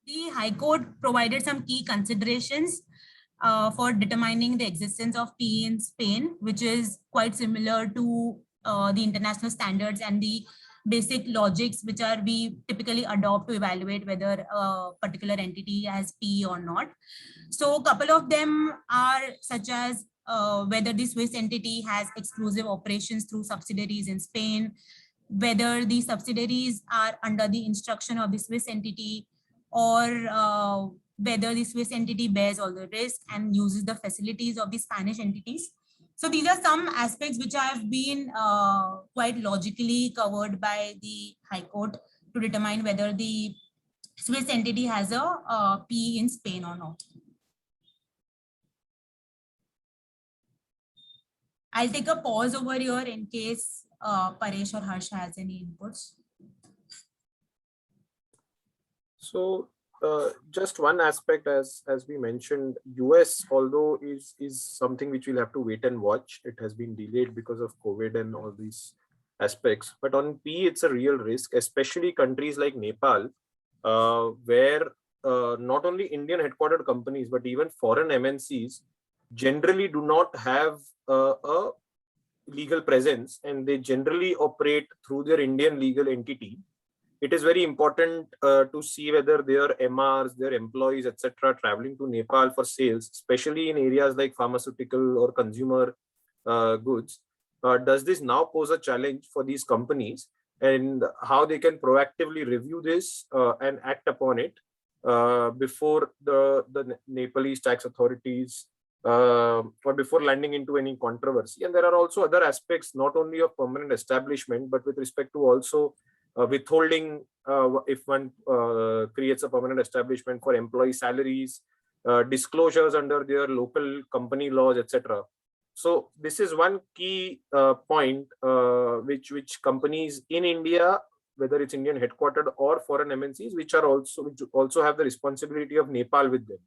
The High Court provided some key considerations for determining the existence of PE in Spain, which is quite similar to the international standards and the basic logics which we typically adopt to evaluate whether a particular entity has PE or not. So a couple of them are such as whether the Swiss entity has exclusive operations through subsidiaries in Spain, whether the subsidiaries are under the instruction of the Swiss entity, or whether the Swiss entity bears all the risk and uses the facilities of the Spanish entities. So these are some aspects which have been quite logically covered by the High Court to determine whether the Swiss entity has a PE in Spain or not. I'll take a pause over here in case Paresh or Harsh has any inputs. So just one aspect, as we mentioned, US, although is something which we'll have to wait and watch. It has been delayed because of COVID and all these aspects. But on PE, it's a real risk, especially countries like Nepal, where not only Indian headquartered companies, but even foreign MNCs generally do not have a legal presence, and they generally operate through their Indian legal entity. It is very important to see whether their MRs, their employees, etc., traveling to Nepal for sales, especially in areas like pharmaceutical or consumer goods. Does this now pose a challenge for these companies and how they can proactively review this and act upon it before the Nepalese tax authorities or before landing into any controversy. And there are also other aspects, not only of permanent establishment, but with respect to also withholding if one creates a permanent establishment for employee salaries, disclosures under their local company laws, etc. So this is one key point which companies in India, whether it's Indian headquartered or foreign MNCs, which also have the responsibility of Nepal with them.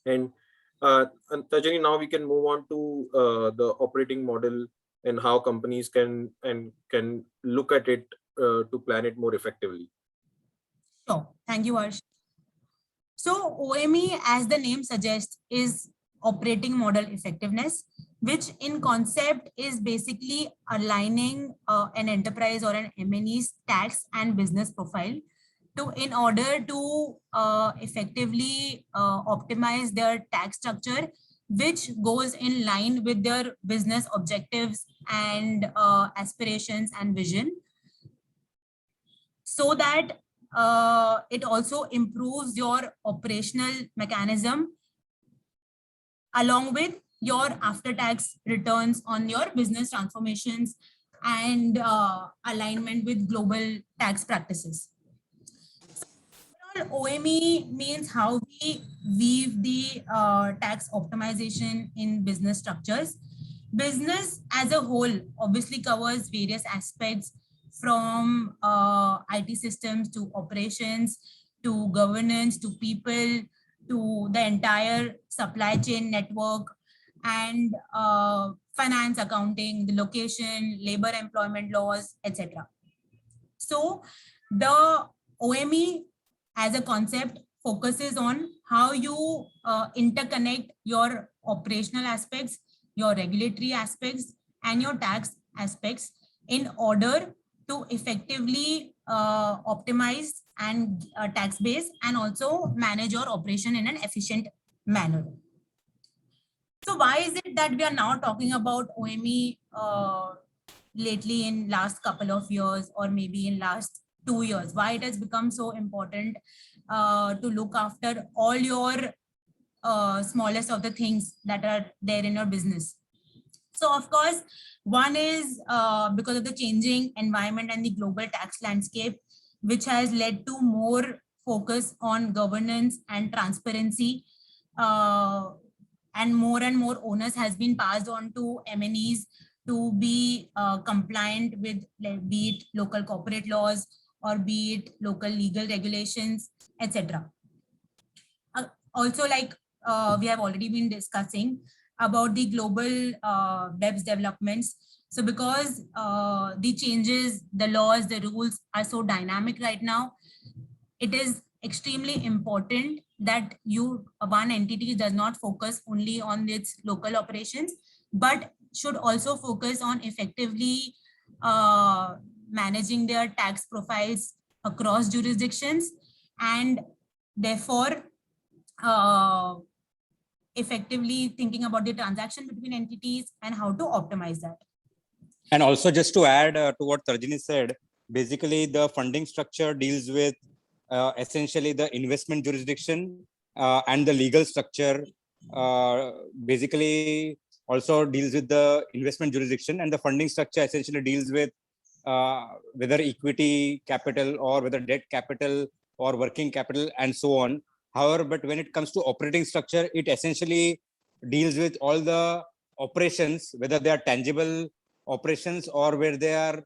And Tajani, now we can move on to the operating model and how companies can look at it to plan it more effectively. Sure. Thank you, Harsh. So OME, as the name suggests, is operating model effectiveness, which in concept is basically aligning an enterprise or an MNE's tax and business profile in order to effectively optimize their tax structure, which goes in line with their business objectives and aspirations and vision, so that it also improves your operational mechanism along with your after-tax returns on your business transformations and alignment with global tax practices. OME means how we weave the tax optimization in business structures. Business as a whole obviously covers various aspects, from IT systems to operations to governance to people to the entire supply chain network and finance, accounting, the location, labor employment laws, etc. So the OME as a concept focuses on how you interconnect your operational aspects, your regulatory aspects, and your tax aspects in order to effectively optimize and tax base and also manage your operation in an efficient manner. So why is it that we are now talking about OME lately in last couple of years or maybe in last 2 years? Why it has become so important to look after all your smallest of the things that are there in your business? So of course, one is because of the changing environment and the global tax landscape, which has led to more focus on governance and transparency, and more onus has been passed on to MNEs to be compliant with, be it local corporate laws or be it local legal regulations, etc. Also, like we have already been discussing about the global BEPS developments. So because the changes, the laws, the rules are so dynamic right now, it is extremely important that one entity does not focus only on its local operations, but should also focus on effectively managing their tax profiles across jurisdictions and therefore effectively thinking about the transaction between entities and how to optimize that. And also just to add to what Tarjini said, basically the funding structure deals with essentially the investment jurisdiction and the legal structure basically also deals with the investment jurisdiction, and the funding structure essentially deals with whether equity capital or whether debt capital or working capital and so on. However, but when it comes to operating structure, it essentially deals with all the operations, whether they are tangible operations or where they are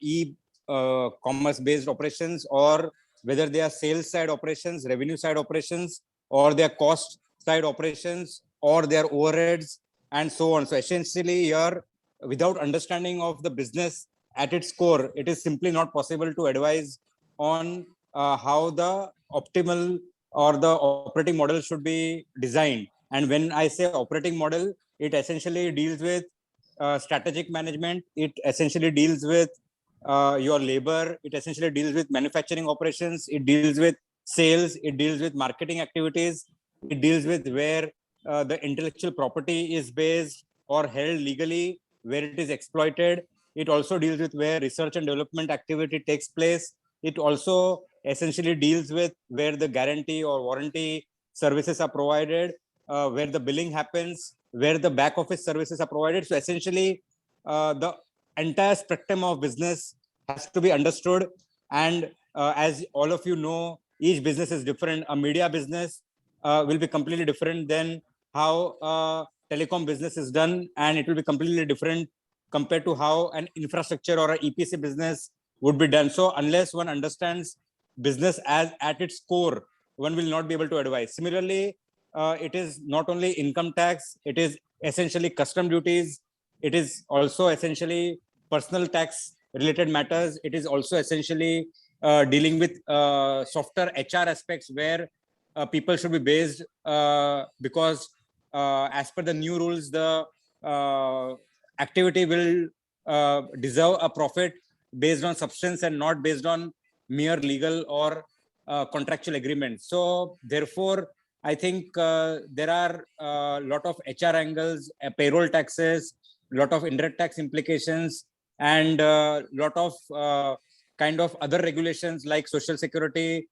e-commerce based operations, or whether they are sales side operations, revenue side operations, or their cost side operations, or their overheads and so on. So essentially here, without understanding of the business at its core, it is simply not possible to advise on how the optimal or the operating model should be designed. And when I say operating model, it essentially deals with strategic management. It essentially deals with your labor. It essentially deals with manufacturing operations. It deals with sales. It deals with marketing activities. It deals with where the intellectual property is based or held legally, where it is exploited, It also deals with where research and development activity takes place. It also essentially deals with where the guarantee or warranty services are provided, where the billing happens, where the back office services are provided. So essentially, the entire spectrum of business has to be understood. And as all of you know, each business is different. A media business will be completely different than how telecom business is done, and it will be completely different compared to how an infrastructure or an EPC business would be done. So unless one understands business as at its core, one will not be able to advise. Similarly, it is not only income tax, it is essentially custom duties, it is also essentially personal tax related matters, it is also essentially dealing with softer HR aspects where people should be based because as per the new rules, the activity will deserve a profit based on substance and not based on mere legal or contractual agreements. So therefore, I think there are a lot of HR angles, payroll taxes, lot of indirect tax implications, and a lot of kind of other regulations like social security,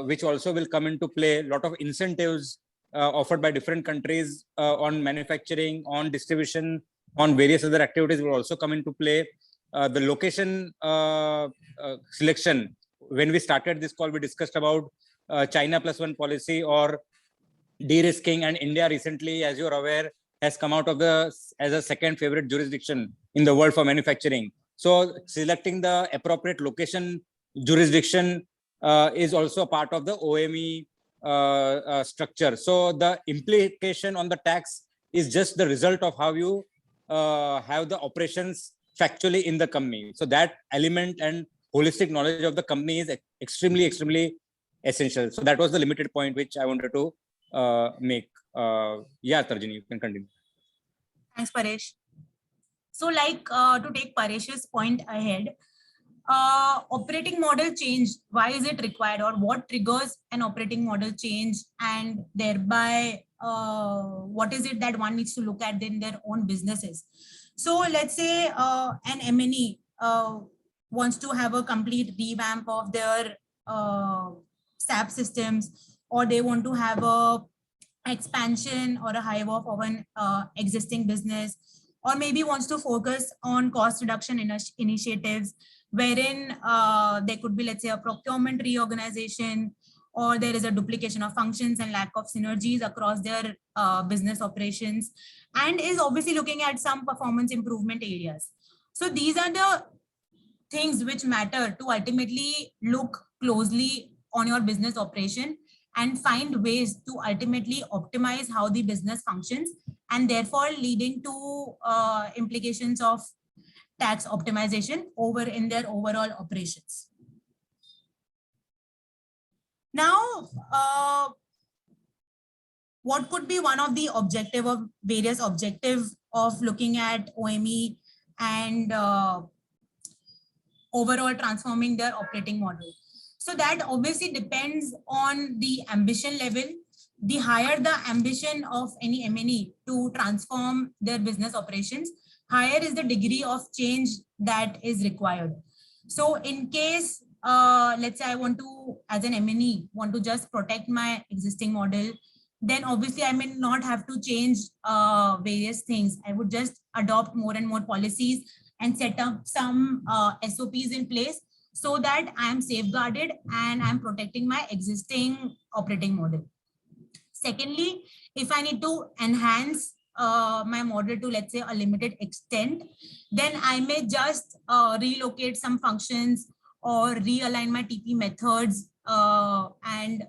which also will come into play. A lot of incentives offered by different countries on manufacturing, on distribution, on various other activities will also come into play. The location selection. When we started this call, we discussed about China plus one policy or de-risking, and India recently, as you're aware, has come out of as a second favorite jurisdiction in the world for manufacturing. So selecting the appropriate location jurisdiction is also a part of the OME structure. So the implication on the tax is just the result of how you have the operations factually in the company. So that element and holistic knowledge of the company is extremely essential. So that was the limited point which I wanted to make. Yeah, Tarjini, you can continue. Thanks, Paresh. So like to take Paresh's point ahead, operating model change, why is it required, or what triggers an operating model change, and thereby what is it that one needs to look at in their own businesses? So let's say an M&E wants to have a complete revamp of their SAP systems, or they want to have a expansion or a hive off of an existing business, or maybe wants to focus on cost reduction initiatives, wherein there could be, let's say, a procurement reorganization, or there is a duplication of functions and lack of synergies across their business operations, and is obviously looking at some performance improvement areas. So these are the things which matter to ultimately look closely on your business operation and find ways to ultimately optimize how the business functions, and therefore leading to implications of tax optimization over in their overall operations. Now, what could be one of the various objectives of looking at OME and overall transforming their operating model? So that obviously depends on the ambition level. The higher the ambition of any M&E to transform their business operations, higher is the degree of change that is required. So in case, let's say I want to, as an M&E, want to just protect my existing model, then obviously I may not have to change various things. I would just adopt more and more policies and set up some SOPs in place so that I am safeguarded and I'm protecting my existing operating model. Secondly, if I need to enhance my model to, let's say, a limited extent, then I may just relocate some functions or realign my TP methods and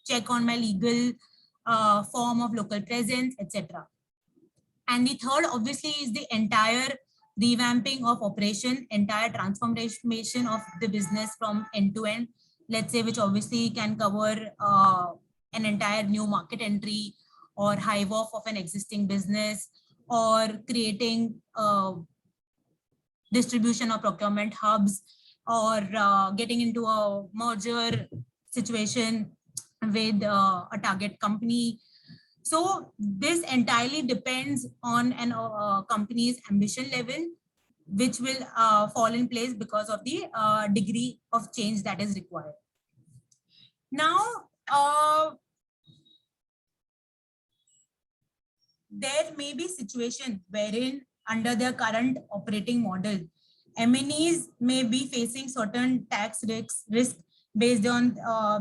check on my legal form of local presence, etc. And the third, obviously, is the entire revamping of operation, entire transformation of the business from end to end, let's say, which obviously can cover an entire new market entry or hive off of an existing business, or creating distribution or procurement hubs, or getting into a merger situation with a target company. So this entirely depends on a company's ambition level which will fall in place because of the degree of change that is required. Now, there may be situation wherein under their current operating model, MNEs may be facing certain tax risk based on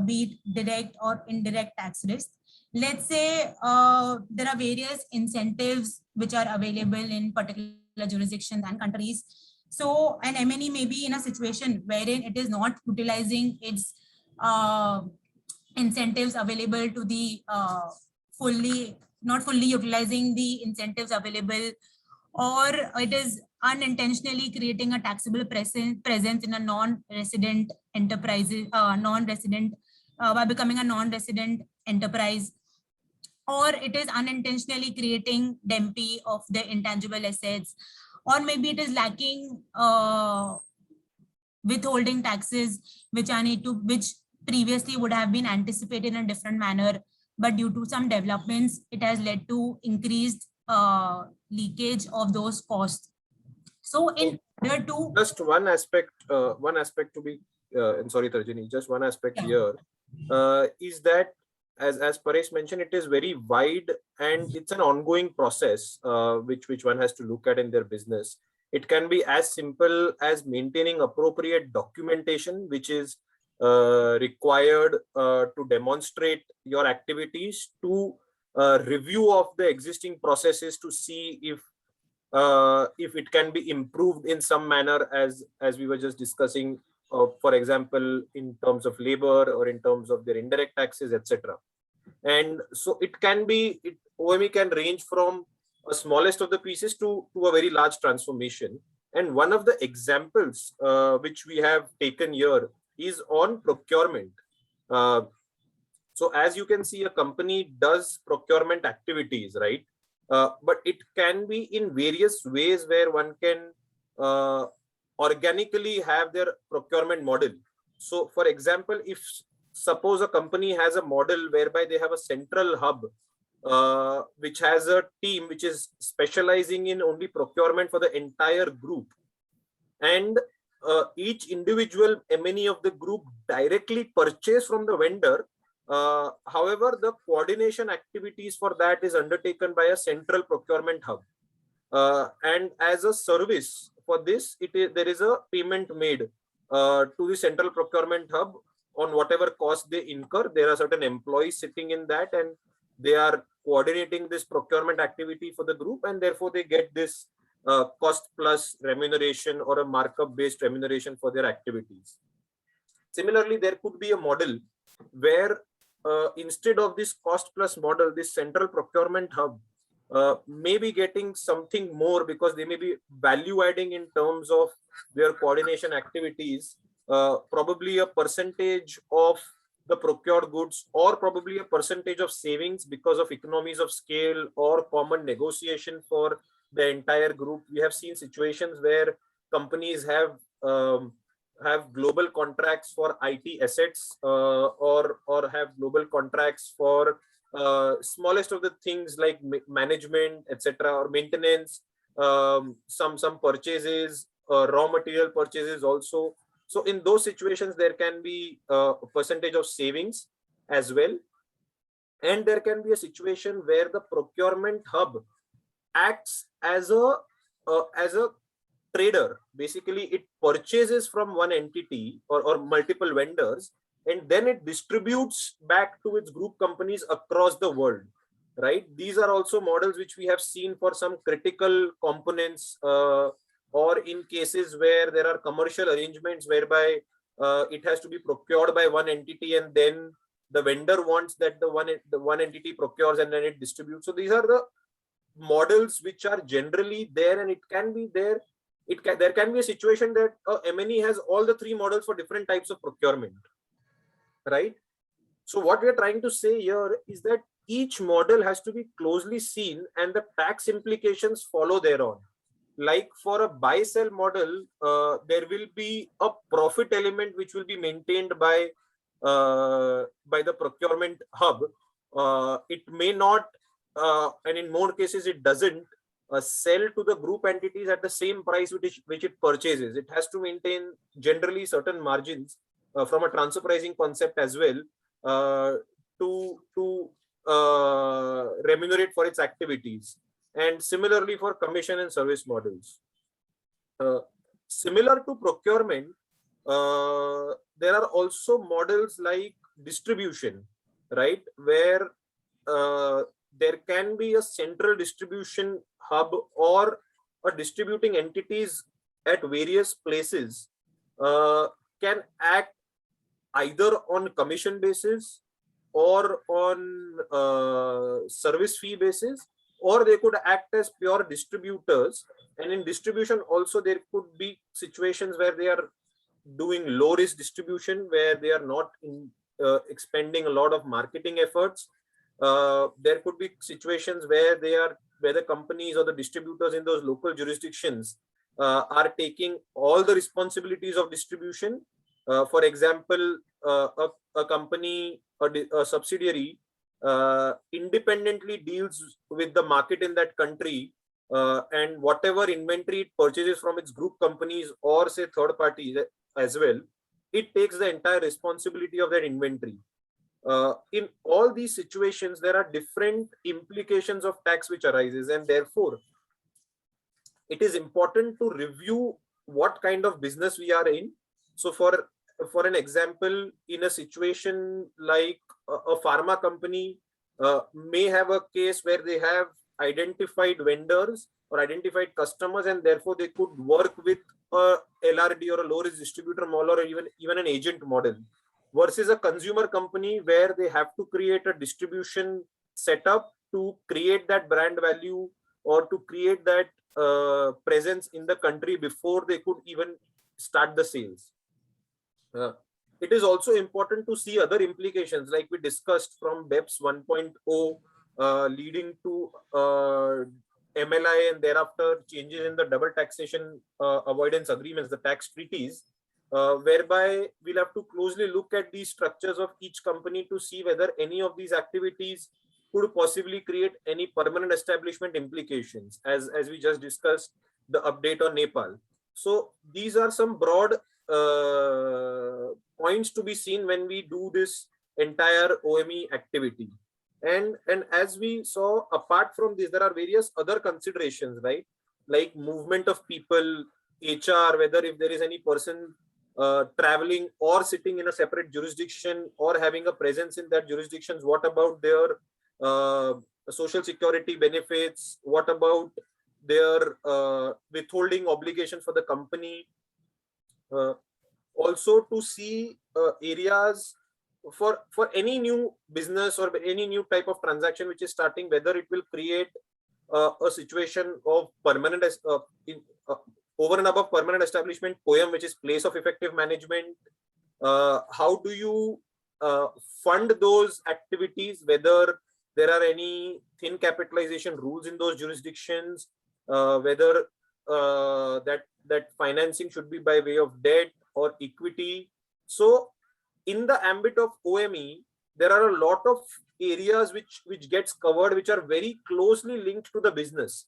be it direct or indirect tax risk. Let's say there are various incentives which are available in particular jurisdictions and countries. So an MNE may be in a situation wherein it is not utilizing its incentives available to the not fully utilizing the incentives available, or it is unintentionally creating a taxable presence in a non-resident enterprises, by becoming a non-resident enterprise, or it is unintentionally creating DEMPI of the intangible assets, or maybe it is lacking withholding taxes which previously would have been anticipated in a different manner, but due to some developments, it has led to increased leakage of those costs. So in order to Just one aspect to be, and sorry, Tarjini, just one aspect here is that, as Paresh mentioned, it is very wide and it's an ongoing process which one has to look at in their business. It can be as simple as maintaining appropriate documentation, which is required to demonstrate your activities, to review of the existing processes to see if it can be improved in some manner, as we were just discussing, for example, in terms of labor or in terms of their indirect taxes, etc. And so it can be, OME can range from a smallest of the pieces to a very large transformation. And one of the examples which we have taken here is on procurement. So as you can see, a company does procurement activities, right? But it can be in various ways where one can organically have their procurement model. So for example, if suppose a company has a model whereby they have a central hub which has a team which is specializing in only procurement for the entire group, and each individual MNE of the group directly purchase from the vendor. However, the coordination activities for that is undertaken by a central procurement hub. And as a service for this, there is a payment made to the central procurement hub on whatever cost they incur. There are certain employees sitting in that, and they are coordinating this procurement activity for the group, and therefore they get this cost plus remuneration or a markup based remuneration for their activities. Similarly, there could be a model where instead of this cost plus model, this central procurement hub may be getting something more because they may be value adding in terms of their coordination activities, probably a percentage of the procured goods, or probably a percentage of savings because of economies of scale or common negotiation for the entire group. We have seen situations where companies have global contracts for IT assets or have global contracts for smallest of the things like management, etc., or maintenance, some purchases, raw material purchases also. So in those situations, there can be a percentage of savings as well. And there can be a situation where the procurement hub acts as a trader. Basically, it purchases from one entity or multiple vendors, and then it distributes back to its group companies across the world, right? These are also models which we have seen for some critical components, or in cases where there are commercial arrangements whereby it has to be procured by one entity, and then the vendor wants that the one entity procures and then it distributes. So these are the models which are generally there, and it can be there. There can be a situation that MNE has all the three models for different types of procurement, right? So what we are trying to say here is that each model has to be closely seen, and the tax implications follow thereon. Like for a buy-sell model, there will be a profit element which will be maintained by the procurement hub. It may not, and in more cases it doesn't, sell to the group entities at the same price which it purchases. It has to maintain generally certain margins from a transfer pricing concept as well to remunerate for its activities, and similarly for commission and service models. Similar to procurement, there are also models like distribution, right, where there can be a central distribution hub or a distributing entities at various places can act either on commission basis or on service fee basis, or they could act as pure distributors. And in distribution also there could be situations where they are doing low risk distribution, where they are not expending a lot of marketing efforts. There could be situations where the companies or the distributors in those local jurisdictions are taking all the responsibilities of distribution. For example, a company, a subsidiary independently deals with the market in that country, and whatever inventory it purchases from its group companies or say third parties as well, it takes the entire responsibility of that inventory. In all these situations, there are different implications of tax which arises, and therefore it is important to review what kind of business we are in. So for an example, in a situation like a pharma company may have a case where they have identified vendors or identified customers, and therefore they could work with a LRD or a low risk distributor model, or even an agent model, versus a consumer company where they have to create a distribution setup to create that brand value or to create that presence in the country before they could even start the sales. It is also important to see other implications, like we discussed, from BEPS 1.0 leading to MLI and thereafter changes in the double taxation avoidance agreements, the tax treaties, whereby we'll have to closely look at the structures of each company to see whether any of these activities could possibly create any permanent establishment implications, as we just discussed the update on Nepal. So these are some broad points to be seen when we do this entire OME activity. And as we saw, apart from this, there are various other considerations, right? Like movement of people, HR, whether if there is any person traveling or sitting in a separate jurisdiction or having a presence in that jurisdictions, what about their social security benefits? What about their withholding obligations for the company? Also to see areas for any new business or any new type of transaction which is starting, whether it will create a situation of permanent over and above permanent establishment, POEM, which is place of effective management. How do you fund those activities, whether there are any thin capitalization rules in those jurisdictions, whether that financing should be by way of debt or equity. So in the ambit of OME, there are a lot of areas which gets covered, which are very closely linked to the business.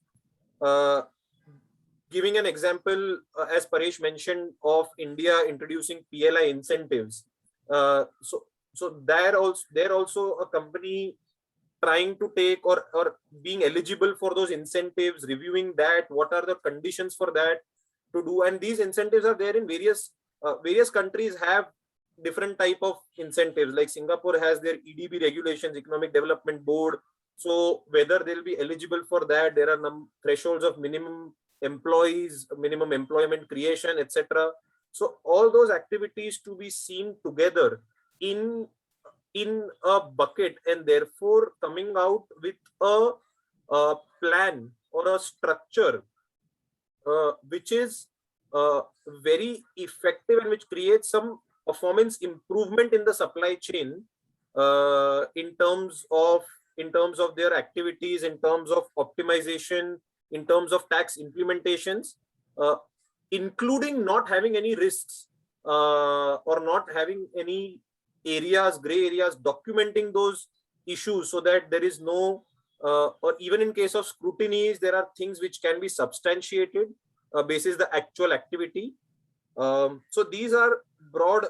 Giving an example, as Paresh mentioned, of India introducing PLI incentives. So there also a company trying to take or being eligible for those incentives, reviewing that, what are the conditions for that to do. And these incentives are there in various countries have different type of incentives, like Singapore has their EDB regulations, Economic Development Board. So whether they'll be eligible for that, there are thresholds of minimum employees, minimum employment creation, etc. So all those activities to be seen together in a bucket, and therefore coming out with a plan or a structure which is very effective and which creates some performance improvement in the supply chain in terms of their activities, in terms of optimization, in terms of tax implementations, including not having any risks or not having any gray areas, documenting those issues so that there is no or even in case of scrutinies, there are things which can be substantiated basis the actual activity. So these are broad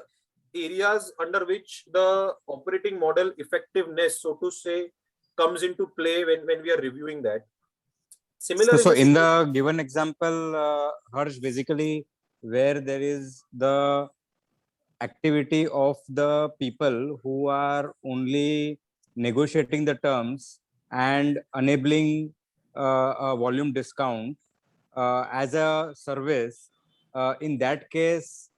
areas under which the operating model effectiveness, so to say, comes into play when we are reviewing that. Similar So in the given example, Harsh, basically where there is the activity of the people who are only negotiating the terms and enabling a volume discount as a service, in that case,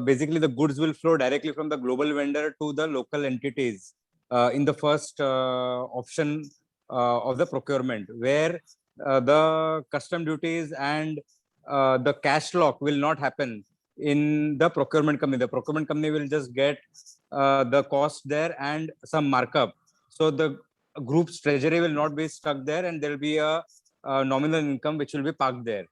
basically the goods will flow directly from the global vendor to the local entities in the first option of the procurement, where the custom duties and the cash lock will not happen in the procurement company. The procurement company will just get the cost there and some markup. So the group's treasury will not be stuck there, and there will be a nominal income which will be parked there,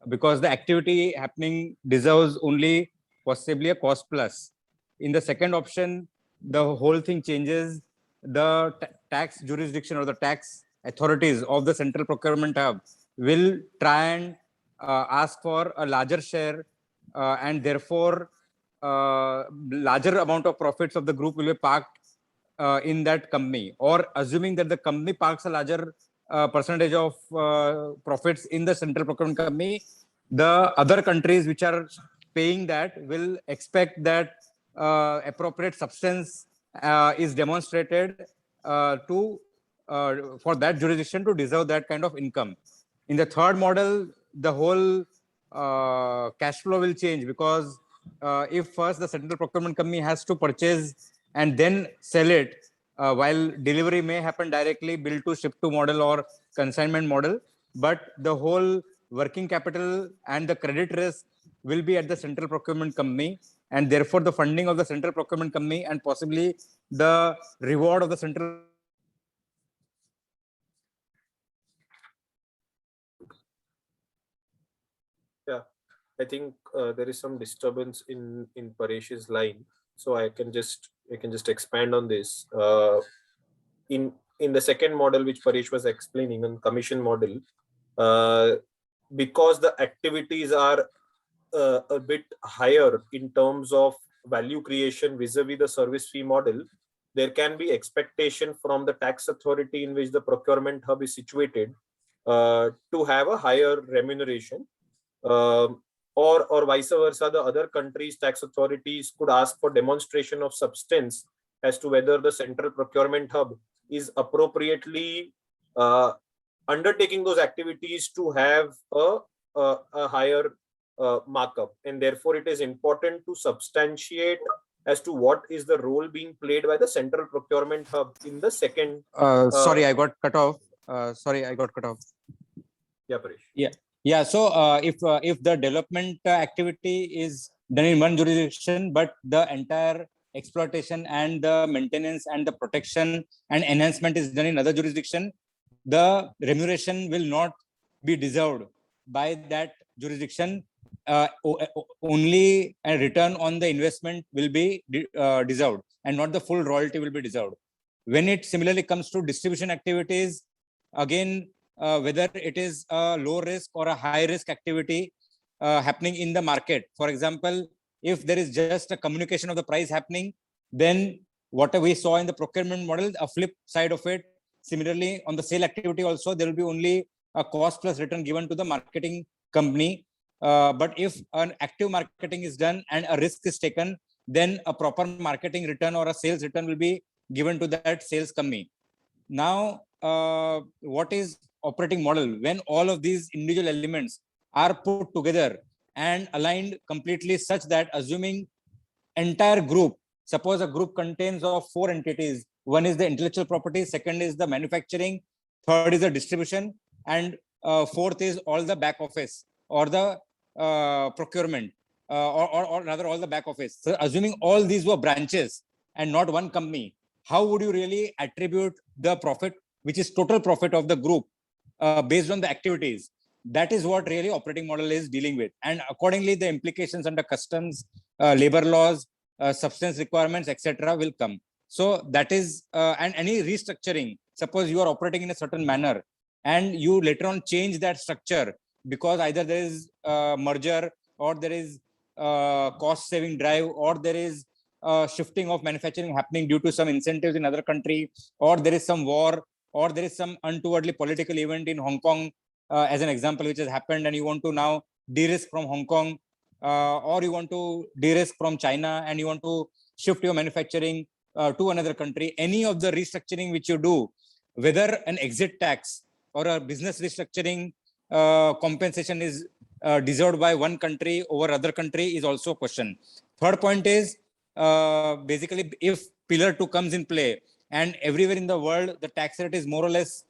because the activity happening deserves only possibly a cost plus. In the second option, the whole thing changes. The tax jurisdiction or the tax authorities of the central procurement hub will try and ask for a larger share, and therefore larger amount of profits of the group will be parked in that company, or assuming that the company parks a larger percentage of profits in the central procurement company, the other countries which are paying that will expect that appropriate substance is demonstrated to for that jurisdiction to deserve that kind of income. In the third model, the whole cash flow will change, because if first the central procurement company has to purchase and then sell it, while delivery may happen directly, bill to ship to model or consignment model, but the whole working capital and the credit risk will be at the central procurement company, and therefore the funding of the central procurement company and possibly the reward of the central. Yeah, I think there is some disturbance in Paresh's line, so I can just expand on this. In the second model which Paresh was explaining, on commission model, because the activities are a bit higher in terms of value creation vis-a-vis the service fee model, there can be expectation from the tax authority in which the procurement hub is situated to have a higher remuneration, or vice versa. The other countries' tax authorities could ask for demonstration of substance as to whether the central procurement hub is appropriately undertaking those activities to have a higher markup, and therefore it is important to substantiate as to what is the role being played by the central procurement hub in the second. Sorry, I got cut off. Yeah, Paresh. Yeah. So if the development activity is done in one jurisdiction, but the entire exploitation and the maintenance and the protection and enhancement is done in another jurisdiction, the remuneration will not be deserved by that jurisdiction. Only a return on the investment will be deserved, and not the full royalty will be deserved. When it similarly comes to distribution activities, again, whether it is a low risk or a high risk activity happening in the market. For example, if there is just a communication of the price happening, then what we saw in the procurement model, a flip side of it. Similarly, on the sale activity also, there will be only a cost plus return given to the marketing company. But if an active marketing is done and a risk is taken, then a proper marketing return or a sales return will be given to that sales company. Now, what is operating model? When all of these individual elements are put together and aligned completely, such that assuming entire group, suppose a group contains of 4 entities, one is the intellectual property, second is the manufacturing, third is the distribution, and fourth is all the back office or the procurement, or rather all the back office. So assuming all these were branches and not one company, how would you really attribute the profit, which is total profit of the group, based on the activities? That is what really operating model is dealing with, and accordingly the implications under customs, labor laws, substance requirements, etc. will come. So that is, and any restructuring suppose you are operating in a certain manner and you later on change that structure because either there is merger or there is cost saving drive or there is shifting of manufacturing happening due to some incentives in other country, or there is some war, or there is some untowardly political event in Hong Kong, as an example, which has happened, and you want to now de-risk from Hong Kong, or you want to de-risk from China and you want to shift your manufacturing to another country. Any of the restructuring which you do, whether an exit tax or a business restructuring compensation is deserved by one country over other country is also a question. Third point is basically if pillar 2 comes in play and everywhere in the world the tax rate is more or less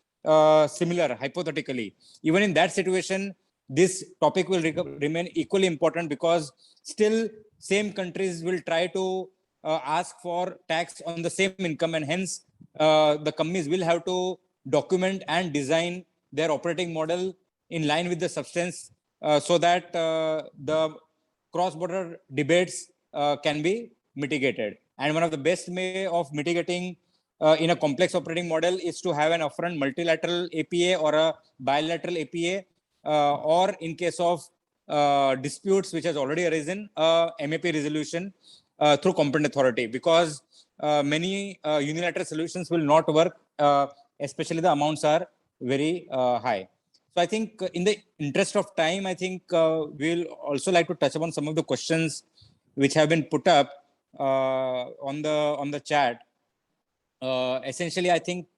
similar hypothetically, even in that situation this topic will remain equally important, because still same countries will try to ask for tax on the same income, and hence the companies will have to document and design their operating model in line with the substance, so that the cross-border debates can be mitigated. And one of the best way of mitigating in a complex operating model is to have an upfront multilateral APA or a bilateral APA, or in case of disputes which has already arisen, MAP resolution through competent authority, because many unilateral solutions will not work, especially the amounts are very high. So I think in the interest of time, I think we'll also like to touch upon some of the questions which have been put up on the chat. Essentially, I think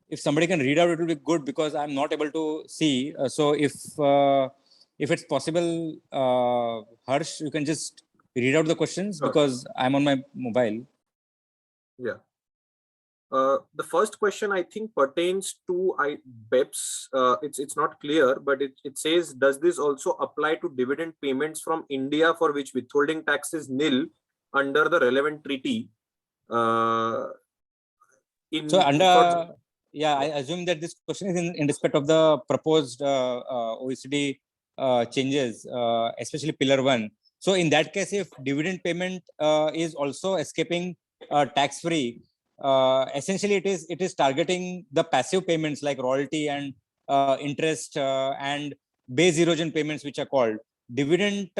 if somebody can read out, it will be good, because I'm not able to see. So if it's possible, Harsh, you can just read out the questions. Sure. Because I'm on my mobile. Yeah. The first question I think pertains to BEPS. It's not clear, but it says, does this also apply to dividend payments from India for which withholding tax is nil under the relevant treaty? I assume that this question is in respect of the proposed OECD changes, especially Pillar 1. So in that case, if dividend payment is also escaping tax-free, essentially it is targeting the passive payments like royalty and interest and base erosion payments, which are called. Dividend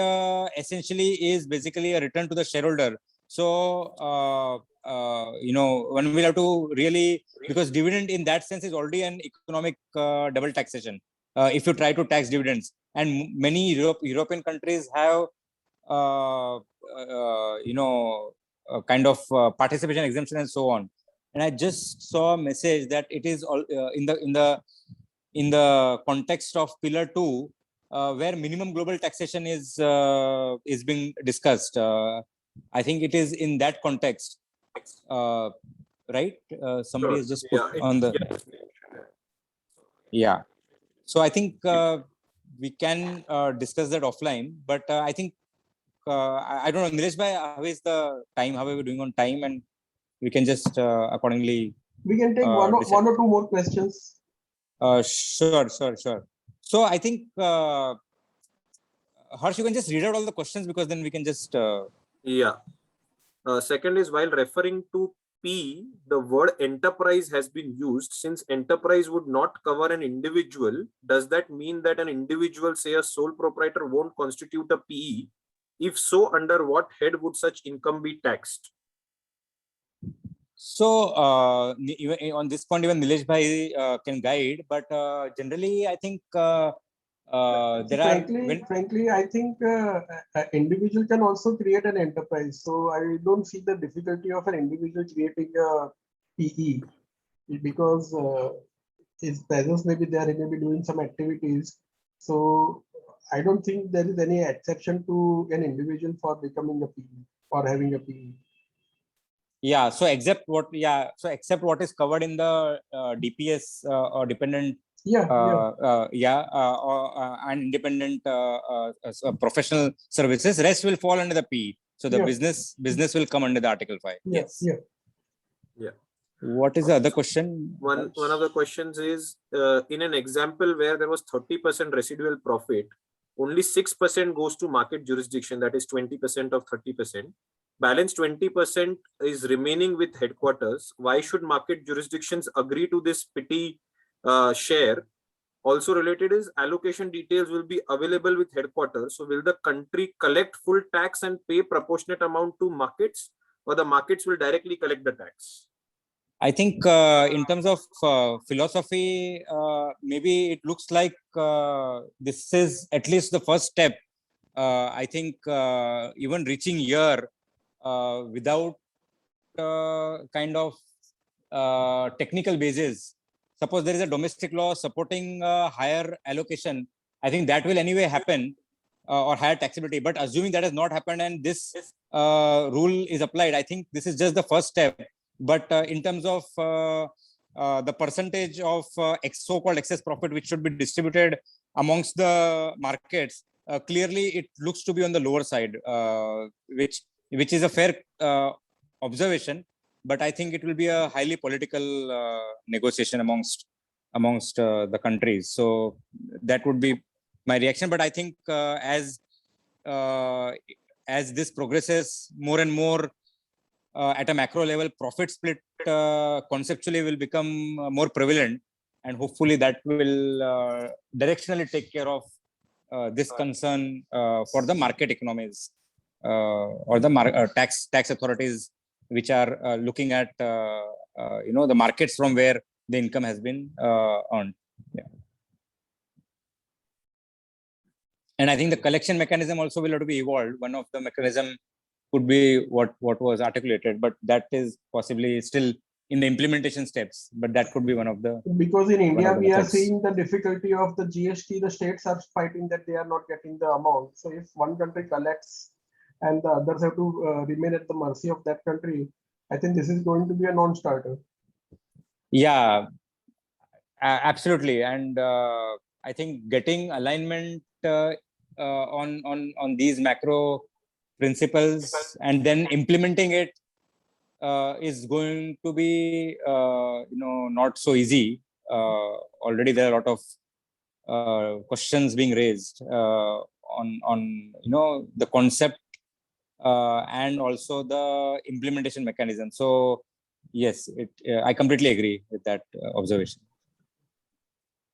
essentially is basically a return to the shareholder. So one will have to really, because dividend in that sense is already an economic double taxation if you try to tax dividends, and many European countries have kind of participation exemption and so on. And I just saw a message that it is all in the context of Pillar 2, where minimum global taxation is being discussed. I think it is in that context, right? Somebody has just put on the So I think we can discuss that offline, but I think I don't know, Nilesh bhai, how is the time? How are we doing on time? And we can just accordingly. We can take one or two more questions. Sure. So I think Harsh, you can just read out all the questions, because then we can just. Second is, while referring to P, the word enterprise has been used. Since enterprise would not cover an individual, does that mean that an individual, say a sole proprietor, won't constitute a PE? If so, under what head would such income be taxed? So even on this point, even Nilesh bhai can guide, but generally I think frankly, I think an individual can also create an enterprise. So I don't see the difficulty of an individual creating a PE, because his presence may be there, he may be doing some activities. So I don't think there is any exception to an individual for becoming a PE or having a PE. So except what is covered in the DPS or dependent and independent professional services, rest will fall under the PE. So the business will come under the Article 5. Yes. What is the other question? One of the questions is, in an example where there was 30% residual profit, only 6% goes to market jurisdiction, that is 20% of 30%. balance 20% is remaining with headquarters. Why should market jurisdictions agree to this petty share? Also related is allocation details will be available with headquarters. So will the country collect full tax and pay proportionate amount to markets, or the markets will directly collect the tax? I think in terms of philosophy, maybe it looks like this is at least the first step. I think even reaching here without kind of technical basis. Suppose there is a domestic law supporting higher allocation, I think that will anyway happen, or higher taxability. But assuming that has not happened and this rule is applied, I think this is just the first step. But in terms of the percentage of so-called excess profit which should be distributed amongst the markets, clearly it looks to be on the lower side, which is a fair observation. But I think it will be a highly political negotiation amongst the countries. So that would be my reaction. But I think as this progresses more and more at a macro level, profit split conceptually will become more prevalent, and hopefully that will directionally take care of this concern for the market economies or the tax authorities, which are looking at the markets from where the income has been earned. Yeah. And I think the collection mechanism also will have to be evolved. One of the mechanism could be what was articulated, but that is possibly still in the implementation steps. But that could be one of the, because in India we are methods. seeing the difficulty of the GST. The states are fighting that they are not getting the amount. So if one country collects and the others have to remain at the mercy of that country, I think this is going to be a non-starter. Yeah, absolutely. And I think getting alignment on these macro principles and then implementing it is going to be not so easy. Already there are a lot of questions being raised on the concept and also the implementation mechanism. So yes, I completely agree with that observation.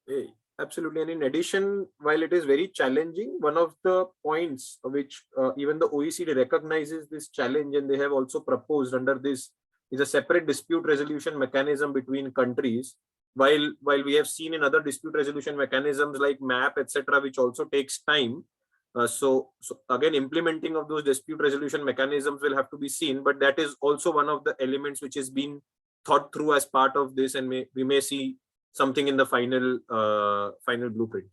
Hey, absolutely. And in addition, while it is very challenging, one of the points which even the OECD recognizes this challenge, and they have also proposed under this, is a separate dispute resolution mechanism between countries. While we have seen in other dispute resolution mechanisms like MAP, etc., which also takes time. So again, implementing of those dispute resolution mechanisms will have to be seen, but that is also one of the elements which is being thought through as part of this, and we may see something in the final blueprint.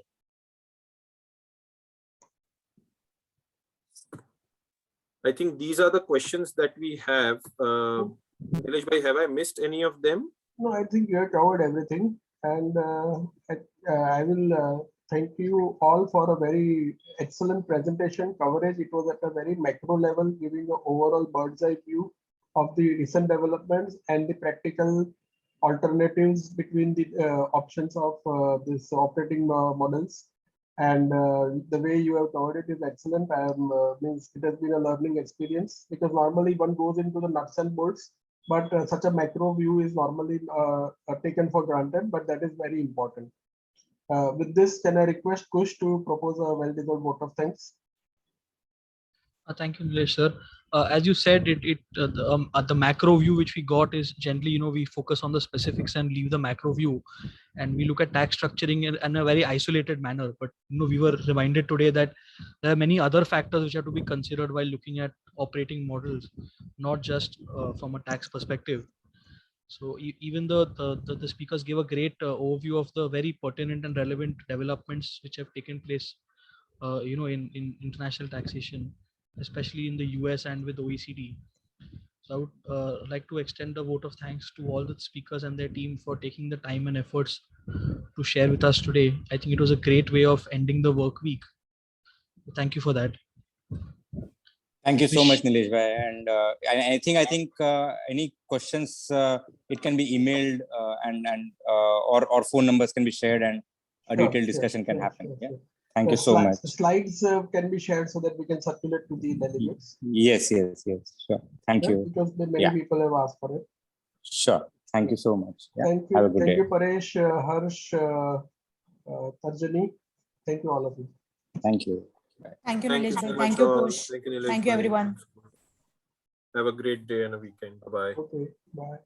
I think these are the questions that we have. Nilesh bhai, have I missed any of them? No, I think you have covered everything, and I will thank you all for a very excellent presentation coverage. It was at a very macro level, giving an overall bird's eye view of the recent developments and the practical alternatives between the options of this operating models. And the way you have covered it is excellent. Means it has been a learning experience, because normally one goes into the nuts and bolts, but such a macro view is normally taken for granted, but that is very important. With this, can I request Kush to propose a well-deserved vote of thanks? Thank you, Nilesh sir. As you said, the macro view which we got is generally, we focus on the specifics and leave the macro view, and we look at tax structuring in a very isolated manner. But we were reminded today that there are many other factors which have to be considered while looking at operating models, not just from a tax perspective. So even though the speakers gave a great overview of the very pertinent and relevant developments which have taken place, in international taxation, especially in the US and with OECD. So I would like to extend a vote of thanks to all the speakers and their team for taking the time and efforts to share with us today. I think it was a great way of ending the work week. Thank you for that. Thank you so much, Nilesh bhai. And I think any questions, it can be emailed or phone numbers can be shared, and a detailed discussion can happen. Yeah. Thank you so much. Slides can be shared so that we can circulate to the delegates. Yes, sure. Thank Yeah, you. because many Yeah. people have asked for it. Sure. Thank you so much. Yeah. Thank you. Have a good Thank day. you, Paresh, Harsh, Tarjani. Thank you, all of you. Thank you. Thank you, Thank you Nilesh. so bhai. much. Thank you, Kush. Thank you, Nilesh Thank you, bhai. everyone. Have a great day and a weekend. Bye-bye. Okay, bye.